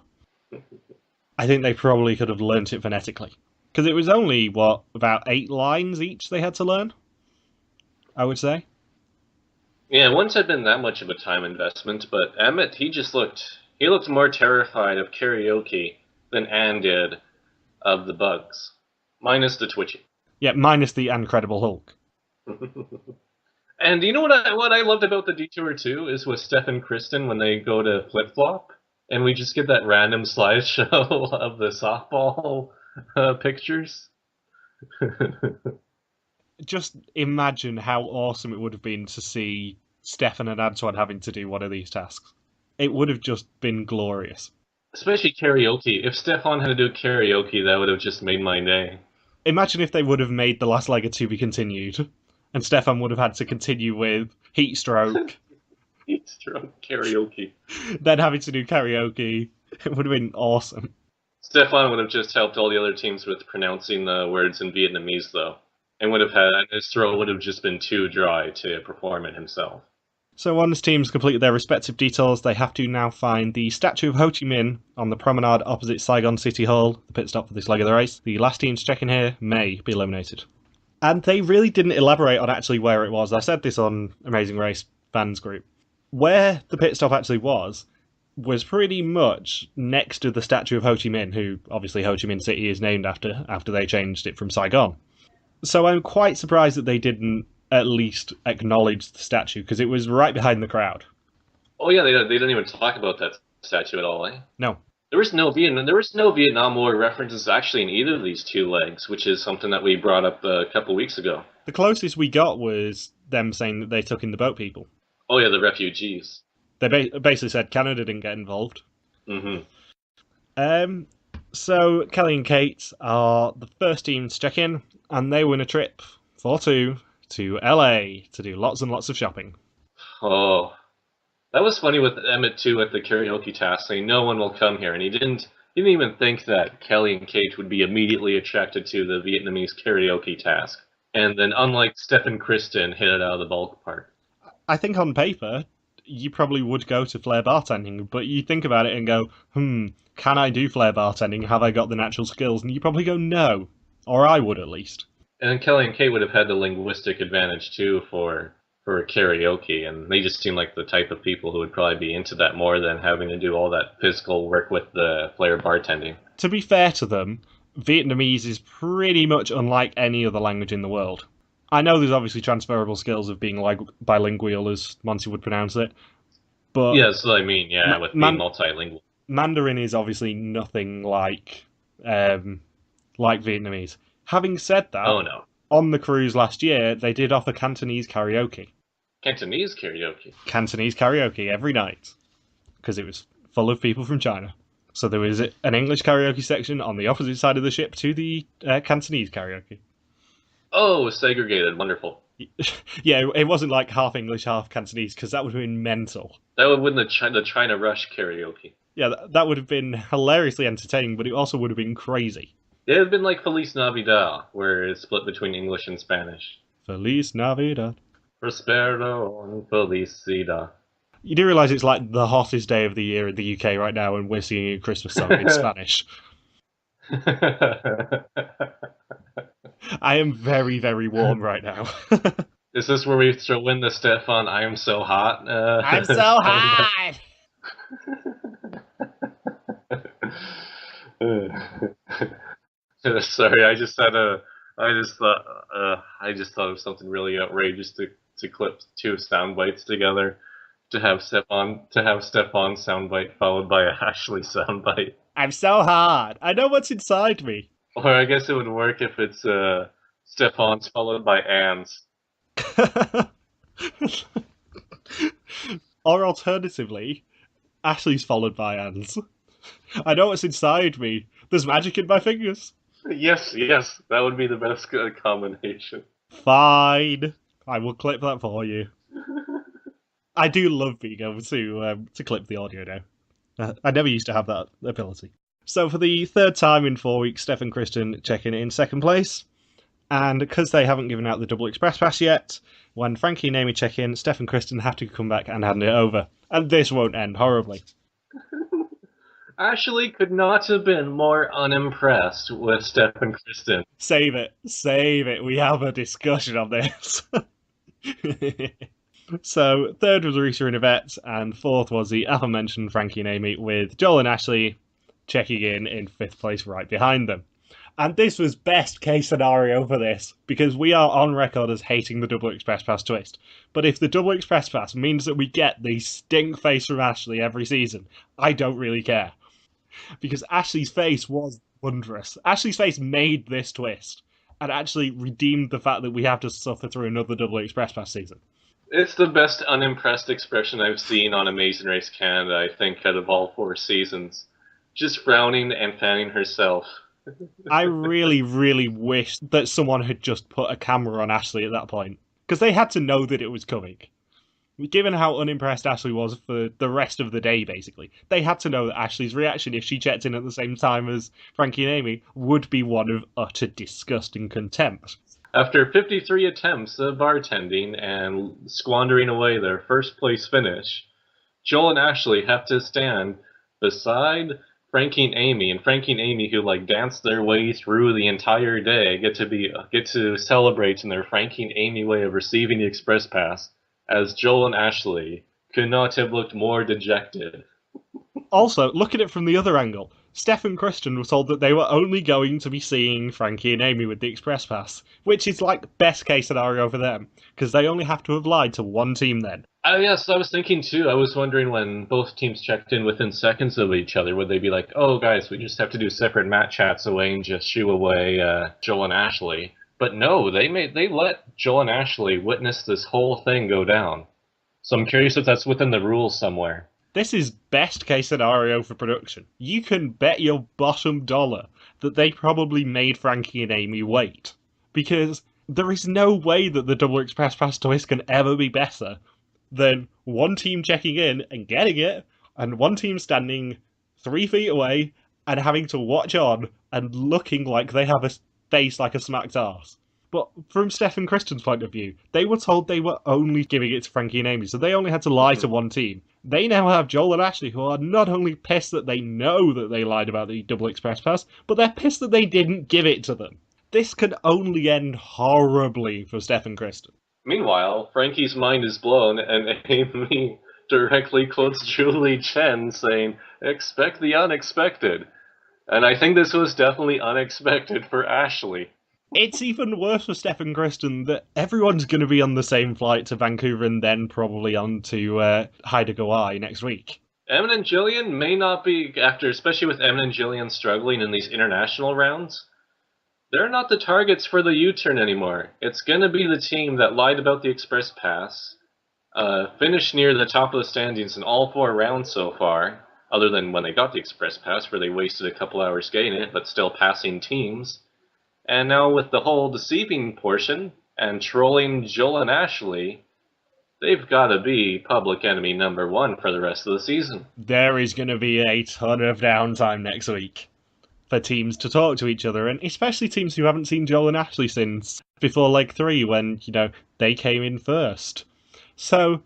I think they probably could have learnt it phonetically. Because it was only, about 8 lines each they had to learn, I would say. Yeah, it wouldn't have been that much of a time investment, but Emmett, he looked more terrified of karaoke than Anne did of the bugs. Minus the twitching. Yeah, minus the Incredible Hulk. And you know what I loved about the detour too is with Steph and Kristen when they go to flip flop, and we just get that random slideshow of the softball pictures. Just imagine how awesome it would have been to see Stefan and Antoine having to do one of these tasks. It would have just been glorious. Especially karaoke. If Stefan had to do karaoke, that would have just made my day. Imagine if they would have made the last leg of To Be Continued, and Stefan would have had to continue with Heat Stroke. Heat Stroke karaoke. Then having to do karaoke. It would have been awesome. Stefan would have just helped all the other teams with pronouncing the words in Vietnamese, though. And his throat would have just been too dry to perform it himself. So once teams completed their respective detours, they have to now find the statue of Ho Chi Minh on the promenade opposite Saigon City Hall, the pit stop for this leg of the race. The last team to check in here may be eliminated. And they really didn't elaborate on actually where it was. I said this on Amazing Race fans group. Where the pit stop actually was pretty much next to the statue of Ho Chi Minh, who obviously Ho Chi Minh City is named after they changed it from Saigon. So I'm quite surprised that they didn't at least acknowledge the statue, because it was right behind the crowd. Oh yeah, they didn't even talk about that statue at all, eh? No. There was no Vietnam War references actually in either of these two legs, which is something that we brought up a couple weeks ago. The closest we got was them saying that they took in the boat people. Oh yeah, the refugees. They basically said Canada didn't get involved. Mm-hmm. So Kelly and Kate are the first team to check in, and they win a trip for 2 to LA to do lots and lots of shopping. Oh, that was funny with Emmett too at the karaoke task, saying no one will come here, and he didn't even think that Kelly and Kate would be immediately attracted to the Vietnamese karaoke task. And then, unlike Steph and Kristen, hit it out of the ballpark. I think on paper, you probably would go to flair bartending, but you think about it and go, can I do flair bartending? Have I got the natural skills? And you probably go, no. Or I would, at least. And then Kelly and Kate would have had the linguistic advantage, too, for karaoke, and they just seem like the type of people who would probably be into that more than having to do all that physical work with the flair bartending. To be fair to them, Vietnamese is pretty much unlike any other language in the world. I know there's obviously transferable skills of being bilingual, as Monty would pronounce it, but... Yes, I mean, yeah, with being multilingual. Mandarin is obviously nothing like Vietnamese. Having said that, oh, no. On the cruise last year, they did offer Cantonese karaoke. Cantonese karaoke? Cantonese karaoke every night, because it was full of people from China. So there was an English karaoke section on the opposite side of the ship to the Cantonese karaoke. Oh, segregated. Wonderful. Yeah, it wasn't like half English, half Cantonese, because that would have been mental. That would have been the China Rush karaoke. Yeah, that would have been hilariously entertaining, but it also would have been crazy. It would have been like Feliz Navidad, where it's split between English and Spanish. Feliz Navidad. Prospero and Felicidad. You do realise it's like the hottest day of the year in the UK right now, and we're singing a Christmas song in Spanish. I am very, very warm right now. Is this where we throw in the Stefan, I am so hot? I'm so hot! Sorry, I just had a I just thought of something really outrageous to clip two sound bites together. To have Stefan's soundbite followed by a Ashley soundbite. I'm so hard. I know what's inside me. Or I guess it would work if it's Stefan's followed by Anne's. Or alternatively, Ashley's followed by Anne's. I know what's inside me. There's magic in my fingers. Yes, that would be the best combination. Fine. I will clip that for you. I do love being able to clip the audio now. I never used to have that ability. So for the third time in 4 weeks, Steph and Kristen check in second place. And because they haven't given out the double express pass yet, when Frankie and Amy check in, Steph and Kristen have to come back and hand it over. And this won't end horribly. Ashley could not have been more unimpressed with Steph and Kristen. Save it. We have a discussion on this. So, third was Risa and Yvette, and fourth was the aforementioned Frankie and Amy, with Joel and Ashley checking in fifth place right behind them. And this was best case scenario for this, because we are on record as hating the double express pass twist. But if the double express pass means that we get the stink face from Ashley every season, I don't really care. Because Ashley's face was wondrous. Ashley's face made this twist, and actually redeemed the fact that we have to suffer through another double express pass season. It's the best unimpressed expression I've seen on Amazing Race Canada, I think, out of all 4 seasons. Just frowning and fanning herself. I really, really wish that someone had just put a camera on Ashley at that point. Because they had to know that it was coming. Given how unimpressed Ashley was for the rest of the day, basically, they had to know that Ashley's reaction, if she checked in at the same time as Frankie and Amy, would be one of utter disgust and contempt. After 53 attempts of bartending and squandering away their first place finish, Joel and Ashley have to stand beside Frankie and Amy, who danced their way through the entire day, get to celebrate in their Frankie and Amy way of receiving the express pass, as Joel and Ashley could not have looked more dejected. Also, look at it from the other angle. Steph and Kristen were told that they were only going to be seeing Frankie and Amy with the express pass, which is best case scenario for them, because they only have to have lied to one team then. Yes, I was thinking too. I was wondering when both teams checked in within seconds of each other, would they be like, oh guys, we just have to do separate mat chats away and just shoo away Joel and Ashley. But no, they let Joel and Ashley witness this whole thing go down. So I'm curious if that's within the rules somewhere. This is best case scenario for production. You can bet your bottom dollar that they probably made Frankie and Amy wait. Because there is no way that the double express pass twist can ever be better than one team checking in and getting it, and one team standing 3 feet away and having to watch on and looking like they have a face like a smacked arse. But from Steph and Kristen's point of view, they were told they were only giving it to Frankie and Amy, so they only had to lie to one team. They now have Joel and Ashley, who are not only pissed that they know that they lied about the double express pass, but they're pissed that they didn't give it to them. This could only end horribly for Steph and Kristen. Meanwhile, Frankie's mind is blown, and Amy directly quotes Julie Chen saying, "Expect the unexpected." And I think this was definitely unexpected for Ashley. It's even worse for Steph and Kristen that everyone's going to be on the same flight to Vancouver and then probably on to Haida Gwaii next week. Emin and Jillian may not be, especially with Emin and Jillian struggling in these international rounds, they're not the targets for the U-turn anymore. It's going to be the team that lied about the Express Pass, finished near the top of the standings in all 4 rounds so far, other than when they got the Express Pass where they wasted a couple hours getting it, but still passing teams. And now with the whole deceiving portion and trolling Joel and Ashley, they've got to be public enemy number 1 for the rest of the season. There is going to be a ton of downtime next week for teams to talk to each other, and especially teams who haven't seen Joel and Ashley since before Leg 3 when, they came in first. So,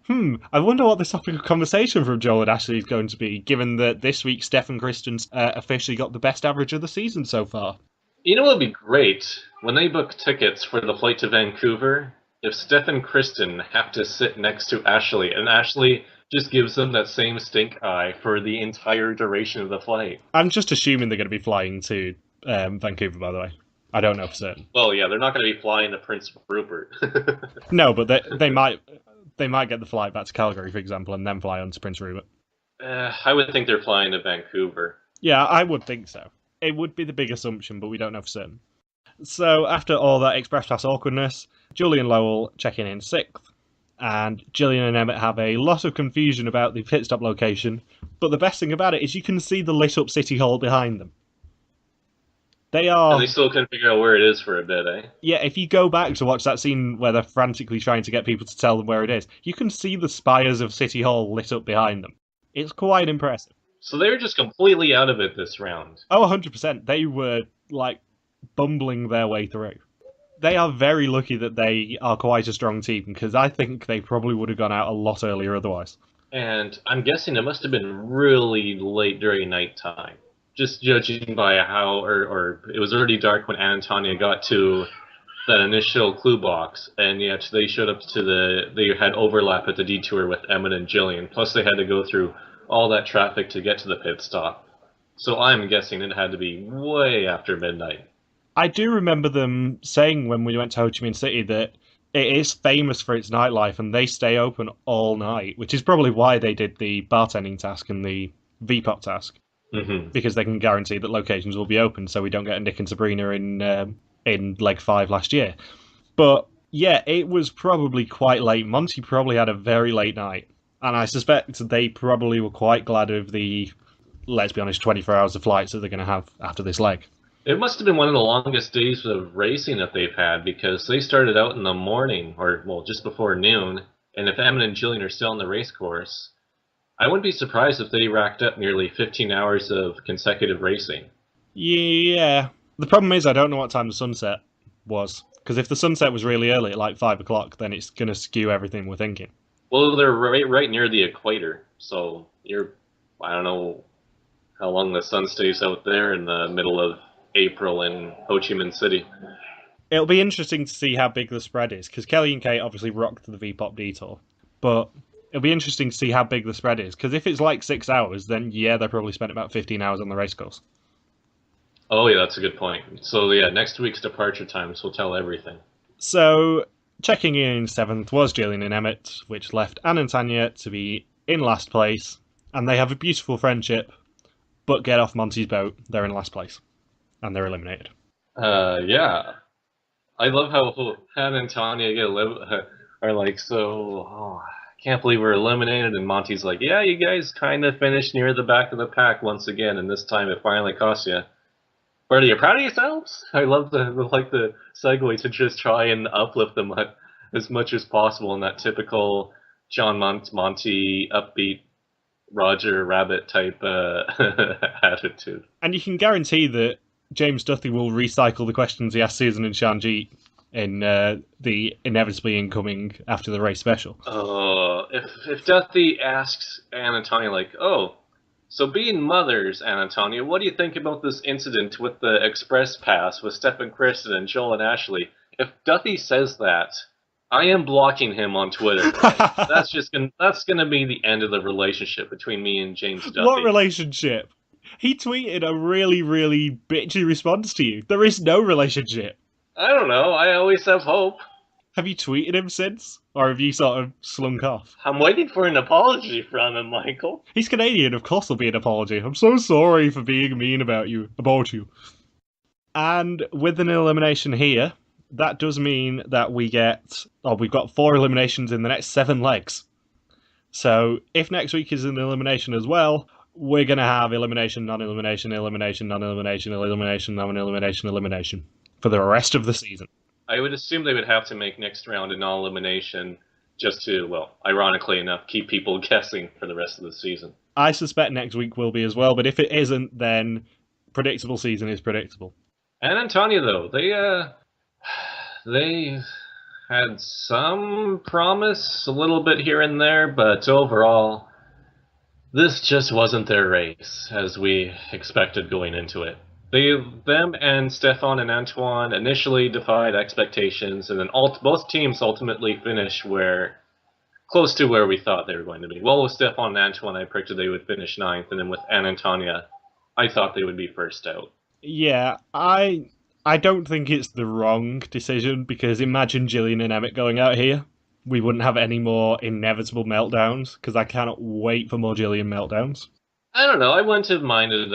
I wonder what the topic of conversation from Joel and Ashley is going to be, given that this week Steph and Kristen's officially got the best average of the season so far. You know what would be great? When they book tickets for the flight to Vancouver, if Steph and Kristen have to sit next to Ashley, and Ashley just gives them that same stink eye for the entire duration of the flight. I'm just assuming they're going to be flying to Vancouver, by the way. I don't know for certain. Well, yeah, they're not going to be flying to Prince Rupert. No, but they might get the flight back to Calgary, for example, and then fly on to Prince Rupert. I would think they're flying to Vancouver. Yeah, I would think so. It would be the big assumption, but we don't know for certain. So after all that Express Pass awkwardness, Julie and Lowell check in 6th, and Gillian and Emmett have a lot of confusion about the pit stop location, but the best thing about it is you can see the lit up City Hall behind them. And they still couldn't figure out where it is for a bit, eh? Yeah, if you go back to watch that scene where they're frantically trying to get people to tell them where it is, you can see the spires of City Hall lit up behind them. It's quite impressive. So they were just completely out of it this round. Oh, 100%. They were, bumbling their way through. They are very lucky that they are quite a strong team, because I think they probably would have gone out a lot earlier otherwise. And I'm guessing it must have been really late during nighttime. Just judging by how, or it was already dark when Anna and Tanya got to that initial clue box, and yet they showed up they had overlap at the detour with Emmett and Jillian, plus they had to go through all that traffic to get to the pit stop. So I'm guessing it had to be way after midnight. I do remember them saying when we went to Ho Chi Minh City that it is famous for its nightlife and they stay open all night, which is probably why they did the bartending task and the V-pop task. Mm-hmm. Because they can guarantee that locations will be open, so we don't get a Nick and Sabrina in leg 5 last year. But yeah, it was probably quite late. Monty probably had a very late night, and I suspect they probably were quite glad of the, let's be honest, 24 hours of flights that they're going to have after this leg. It must have been one of the longest days of racing that they've had, because they started out in the morning, or just before noon, and if Emmett and Jillian are still on the race course, I wouldn't be surprised if they racked up nearly 15 hours of consecutive racing. Yeah. The problem is I don't know what time the sunset was. Because if the sunset was really early at 5 o'clock, then it's going to skew everything we're thinking. Well, they're right near the equator, so I don't know how long the sun stays out there in the middle of April in Ho Chi Minh City. It'll be interesting to see how big the spread is, because Kelly and Kate obviously rocked the V-pop detour. But it'll be interesting to see how big the spread is, because if it's 6 hours, then yeah, they probably spent about 15 hours on the racecourse. Oh yeah, that's a good point. So yeah, next week's departure times will tell everything. So, checking in 7th was Jillian and Emmett, which left Anne and Tanya to be in last place, and they have a beautiful friendship, but get off Monty's boat, they're in last place, and they're eliminated. Yeah. I love how Anne and Tanya are can't believe we're eliminated, and Monty's like, yeah, you guys kind of finished near the back of the pack once again, and this time it finally cost you. But are you proud of yourselves? I love the segue to just try and uplift them as much as possible in that typical John Monty upbeat Roger Rabbit type attitude. And you can guarantee that James Duthie will recycle the questions he asked Susan and Shanjeet in the inevitably incoming After the Race special. If Duthie asks Anne and Tanya, so being mothers, Anne and Tanya, what do you think about this incident with the Express Pass with Steph and Kristen and Joel and Ashley? If Duthie says that, I am blocking him on Twitter. That's gonna be the end of the relationship between me and James Duthie. What relationship? He tweeted a really, really bitchy response to you. There is no relationship. I don't know. I always have hope. Have you tweeted him since? Or have you sort of slunk off? I'm waiting for an apology from him, Michael. He's Canadian, of course there'll be an apology. I'm so sorry for being mean about you. And with an elimination here, that does mean that we've got 4 eliminations in the next 7 legs. So if next week is an elimination as well, we're going to have elimination, non-elimination, elimination, non-elimination, elimination, non-elimination, elimination for the rest of the season. I would assume they would have to make next round a non-elimination just to, ironically enough, keep people guessing for the rest of the season. I suspect next week will be as well, but if it isn't, then predictable season is predictable. And Antonia, though, they had some promise, a little bit here and there, but overall, this just wasn't their race, as we expected going into it. Them and Stefan and Antoine initially defied expectations, and then both teams ultimately finished close to where we thought they were going to be. Well, with Stefan and Antoine, I predicted they would finish 9th, and then with Anne and Tanya, I thought they would be first out. Yeah, I I don't think it's the wrong decision, because imagine Gillian and Emmett going out here. We wouldn't have any more inevitable meltdowns, because I cannot wait for more Gillian meltdowns. I don't know. I wouldn't have minded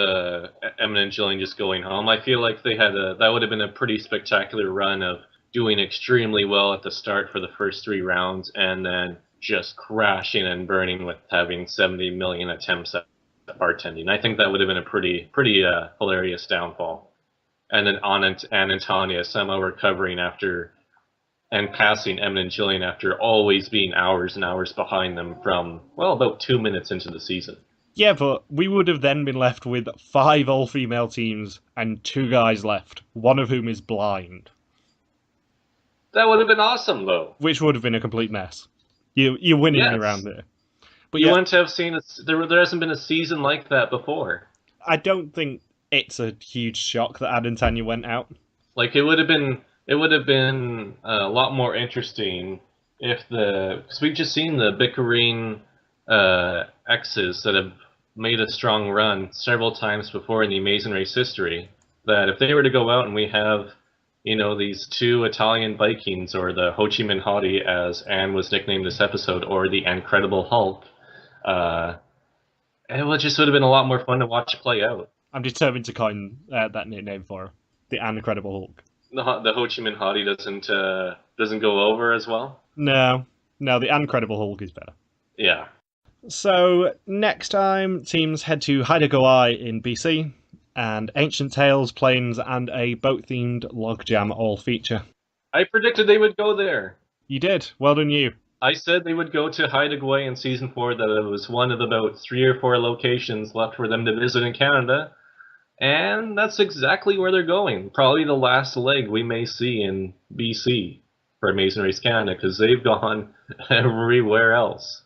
Emmett and Jillian just going home. I feel like that would have been a pretty spectacular run of doing extremely well at the start for the first 3 rounds, and then just crashing and burning with having 70 million attempts at bartending. I think that would have been a pretty hilarious downfall. And then Anna and Tanya somehow recovering after and passing Emmett and Jillian after always being hours and hours behind them from, well, about 2 minutes into the season. Yeah, but we would have then been left with 5 all-female teams and 2 guys left, one of whom is blind. That would have been awesome, though. Which would have been a complete mess. You're winning around there. But you wouldn't have seen there hasn't been a season like that before. I don't think it's a huge shock that Ad and Tanya went out. Like, it would have been a lot more interesting if because we've just seen the bickering exes that have made a strong run several times before in the Amazing Race history, that if they were to go out and we have, these 2 Italian Vikings, or the Ho Chi Minh Hottie, as Anne was nicknamed this episode, or the Incredible Hulk, it just would have been a lot more fun to watch play out. I'm determined to coin that nickname for her, the Incredible Hulk. The Ho Chi Minh Hottie doesn't go over as well? No, the Incredible Hulk is better. Yeah. So, next time, teams head to Haida Gwaii in BC, and Ancient Tales, Planes, and a boat-themed log jam all feature. I predicted they would go there. You did. Well done, you. I said they would go to Haida Gwaii in Season 4, that it was one of about 3 or 4 locations left for them to visit in Canada, and that's exactly where they're going. Probably the last leg we may see in BC for Amazing Race Canada, because they've gone everywhere else.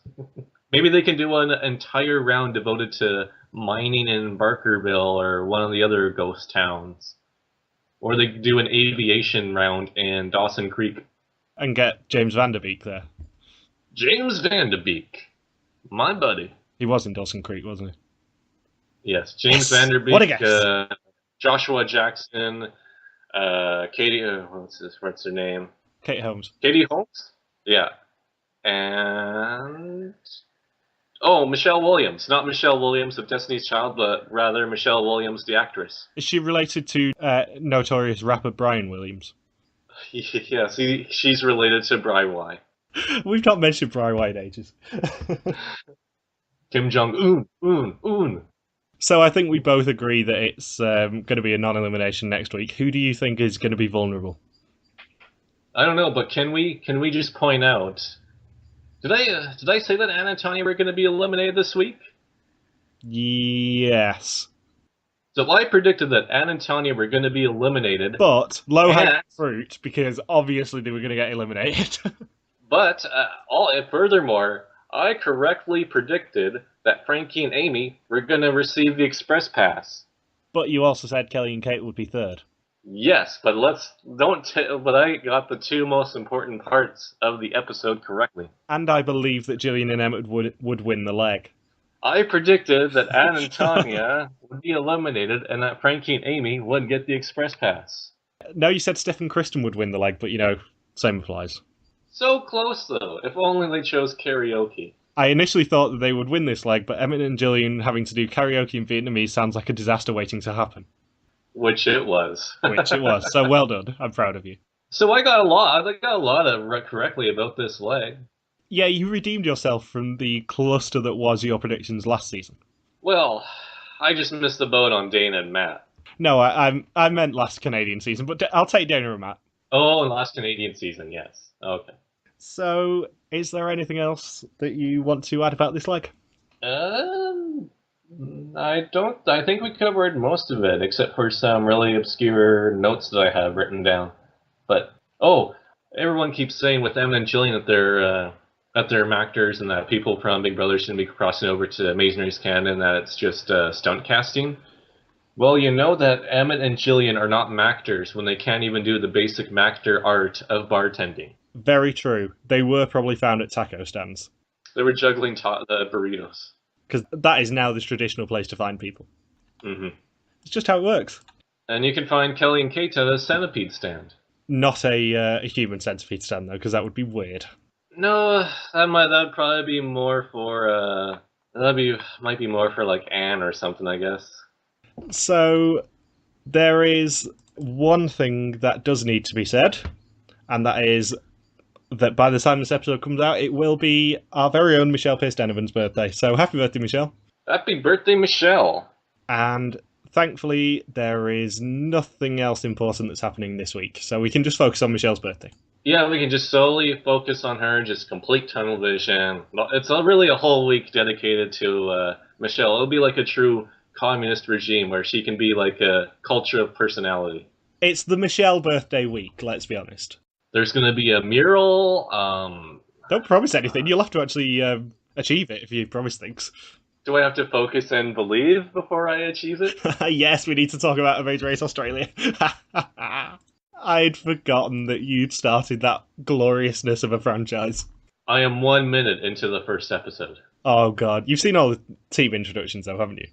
Maybe they can do an entire round devoted to mining in Barkerville or one of the other ghost towns. Or they could do an aviation round in Dawson Creek. And get James Van Der Beek there. James Van Der Beek. My buddy. He was in Dawson Creek, wasn't he? Yes, James Van Der Beek. What a guess. Joshua Jackson. Katie, what's her name? Kate Holmes. Katie Holmes? Yeah. And... oh, Michelle Williams. Not Michelle Williams of Destiny's Child, but rather Michelle Williams, the actress. Is she related to notorious rapper Brian Williams? Yeah, see, she's related to Bri Y. We've not mentioned Bri Y in ages. Kim Jong-un. So I think we both agree that it's going to be a non-elimination next week. Who do you think is going to be vulnerable? I don't know, but can we just point out... Did I say that Anna and Tanya were going to be eliminated this week? Yes. So I predicted that Anna and Tanya were going to be eliminated. But low-hanging fruit, because obviously they were going to get eliminated. But furthermore, I correctly predicted that Frankie and Amy were going to receive the Express Pass. But you also said Kelly and Kate would be third. Yes, but but I got the 2 most important parts of the episode correctly. And I believe that Gillian and Emmett would win the leg. I predicted that Anne and Tanya would be eliminated and that Frankie and Amy would get the Express Pass. No, you said Steph and Kristen would win the leg, but same applies. So close, though. If only they chose karaoke. I initially thought that they would win this leg, but Emmett and Gillian having to do karaoke in Vietnamese sounds like a disaster waiting to happen. Which it was. So well done. I'm proud of you. So I got a lot of correctly about this leg. Yeah, you redeemed yourself from the cluster that was your predictions last season. Well, I just missed the boat on Dana and Matt. No, I meant last Canadian season, but I'll take Dana and Matt. Oh, last Canadian season, yes. Okay. So, is there anything else that you want to add about this leg? I think we covered most of it, except for some really obscure notes that I have written down. But, everyone keeps saying with Emmett and Jillian that they're actors and that people from Big Brother shouldn't be crossing over to Amazing Race Canada and that it's just stunt casting. Well, you know that Emmett and Jillian are not actors when they can't even do the basic actor art of bartending. Very true. They were probably found at taco stands. They were juggling burritos. Because that is now the traditional place to find people. Mm-hmm. It's just how it works. And you can find Kelly and Kate at a centipede stand. Not a human centipede stand, though, because that would be weird. No, that'd probably be more for might be more for like Anne or something, I guess. So there is one thing that does need to be said, and that is that by the time this episode comes out, it will be our very own Michelle Pierce-Denovan's birthday. So happy birthday, Michelle. Happy birthday, Michelle. And thankfully, there is nothing else important that's happening this week, so we can just focus on Michelle's birthday. Yeah, we can just solely focus on her, just complete tunnel vision. It's really a whole week dedicated to Michelle. It'll be like a true communist regime where she can be like a culture of personality. It's the Michelle birthday week, let's be honest. There's going to be a mural. Don't promise anything. You'll have to actually achieve it if you promise things. Do I have to focus and believe before I achieve it? Yes, we need to talk about Amazing Race Australia. I'd forgotten that you'd started that gloriousness of a franchise. I am 1 minute into the first episode. Oh god, you've seen all the team introductions though, haven't you?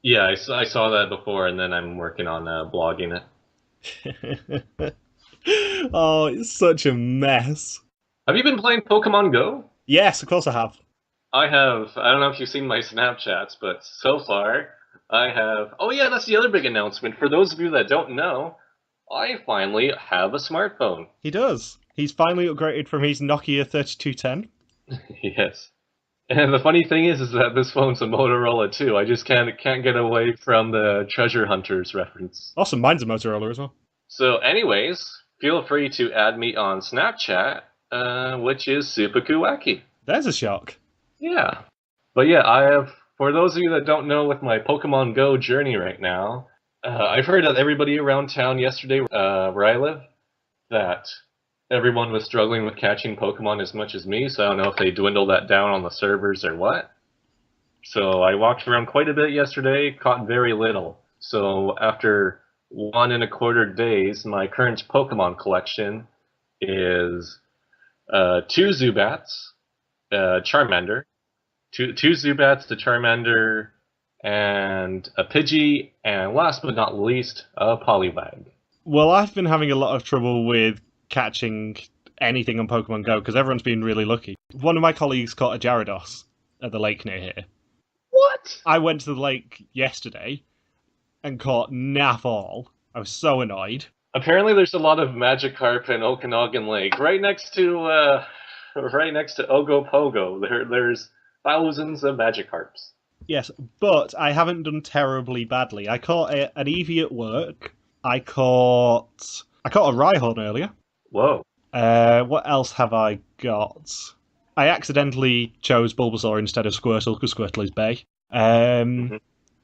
Yeah, I saw that before, and then I'm working on blogging it. Oh, it's such a mess. Have you been playing Pokemon Go? Yes, of course I have. I have. I don't know if you've seen my Snapchats, but so far, I have... Oh yeah, that's the other big announcement. For those of you that don't know, I finally have a smartphone. He does. He's finally upgraded from his Nokia 3210. Yes. And the funny thing is that this phone's a Motorola too. I just can't get away from the Treasure Hunters reference. Awesome, mine's a Motorola as well. So anyways, feel free to add me on Snapchat, which is Supakuwaki. There's a shock. Yeah. But yeah, I have, for those of you that don't know with my Pokemon Go journey right now, I've heard that everybody around town yesterday, where I live, that everyone was struggling with catching Pokemon as much as me, so I don't know if they dwindled that down on the servers or what. So I walked around quite a bit yesterday, caught very little. So after 1.25 days, my current Pokemon collection is 2 Zubats, Charmander, two Zubats, the Charmander, and a Pidgey, and last but not least, a Poliwag. Well, I've been having a lot of trouble with catching anything on Pokemon Go because everyone's been really lucky. One of my colleagues caught a Gyarados at the lake near here. What? I went to the lake yesterday and caught naff all. I was so annoyed. Apparently there's a lot of Magikarp in Okanagan Lake, right next to Ogopogo. There's thousands of Magikarps. Yes, but I haven't done terribly badly. I caught an Eevee at work. I caught a Rhyhorn earlier. Whoa. What else have I got? I accidentally chose Bulbasaur instead of Squirtle because Squirtle is bae.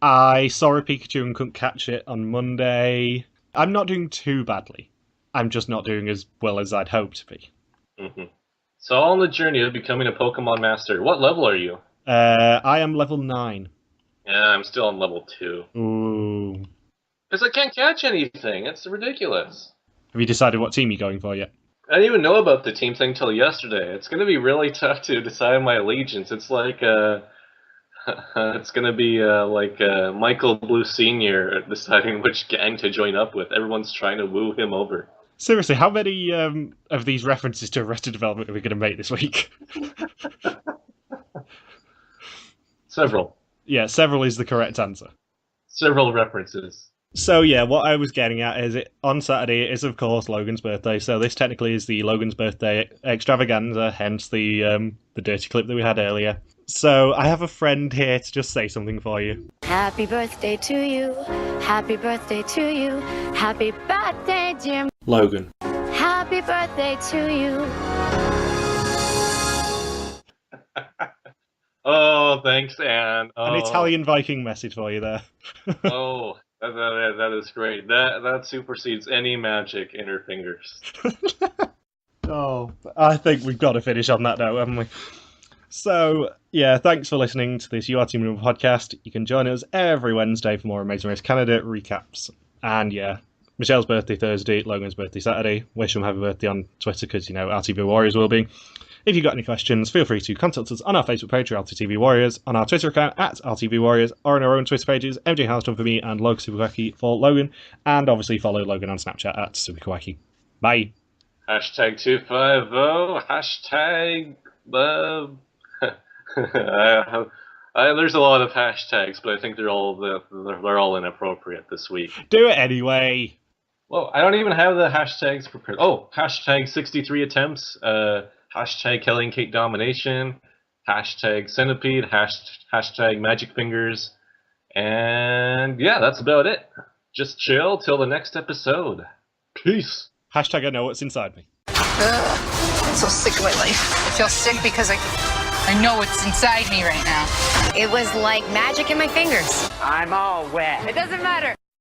I saw a Pikachu and couldn't catch it on Monday. I'm not doing too badly. I'm just not doing as well as I'd hoped to be. So on the journey of becoming a Pokemon Master, what level are you? I am level 9. Yeah, I'm still on level 2. Ooh. Because I can't catch anything. It's ridiculous. Have you decided what team you're going for yet? I didn't even know about the team thing till yesterday. It's going to be really tough to decide my allegiance. It's like, it's going to be like Michael Blue Sr. deciding which gang to join up with. Everyone's trying to woo him over. Seriously, how many of these references to Arrested Development are we going to make this week? Several. Yeah, several is the correct answer. Several references. So yeah, what I was getting at is on Saturday it is of course Logan's birthday, so this technically is the Logan's birthday extravaganza, hence the dirty clip that we had earlier. So I have a friend here to just say something for you. Happy birthday to you. Happy birthday to you. Happy birthday, dear Logan. Happy birthday to you. Oh, thanks, Anne. Oh. An Italian Viking message for you there. Oh, that is great. That supersedes any magic in her fingers. Oh, I think we've got to finish on that note, haven't we? So, yeah, thanks for listening to this UR Team Room podcast. You can join us every Wednesday for more Amazing Race Canada recaps. And yeah, Michelle's birthday Thursday, Logan's birthday Saturday. Wish them happy birthday on Twitter because, you know, RTV Warriors will be. If you've got any questions, feel free to contact us on our Facebook page, RTV Warriors, on our Twitter account at RTV Warriors, or on our own Twitter pages, MJ Houston for me and Logan Superquacky for Logan, and obviously follow Logan on Snapchat at Superquacky. Bye. Hashtag 250. Hashtag. There's a lot of hashtags, but I think they're all inappropriate this week. Do it anyway. Well, I don't even have the hashtags prepared. Oh, hashtag 63 attempts. Hashtag Kelly and Kate domination. Hashtag centipede. Hashtag magic fingers. And yeah, that's about it. Just chill till the next episode. Peace. Hashtag I know what's inside me. I'm so sick of my life. I feel sick because I know what's inside me right now. It was like magic in my fingers. I'm all wet. It doesn't matter.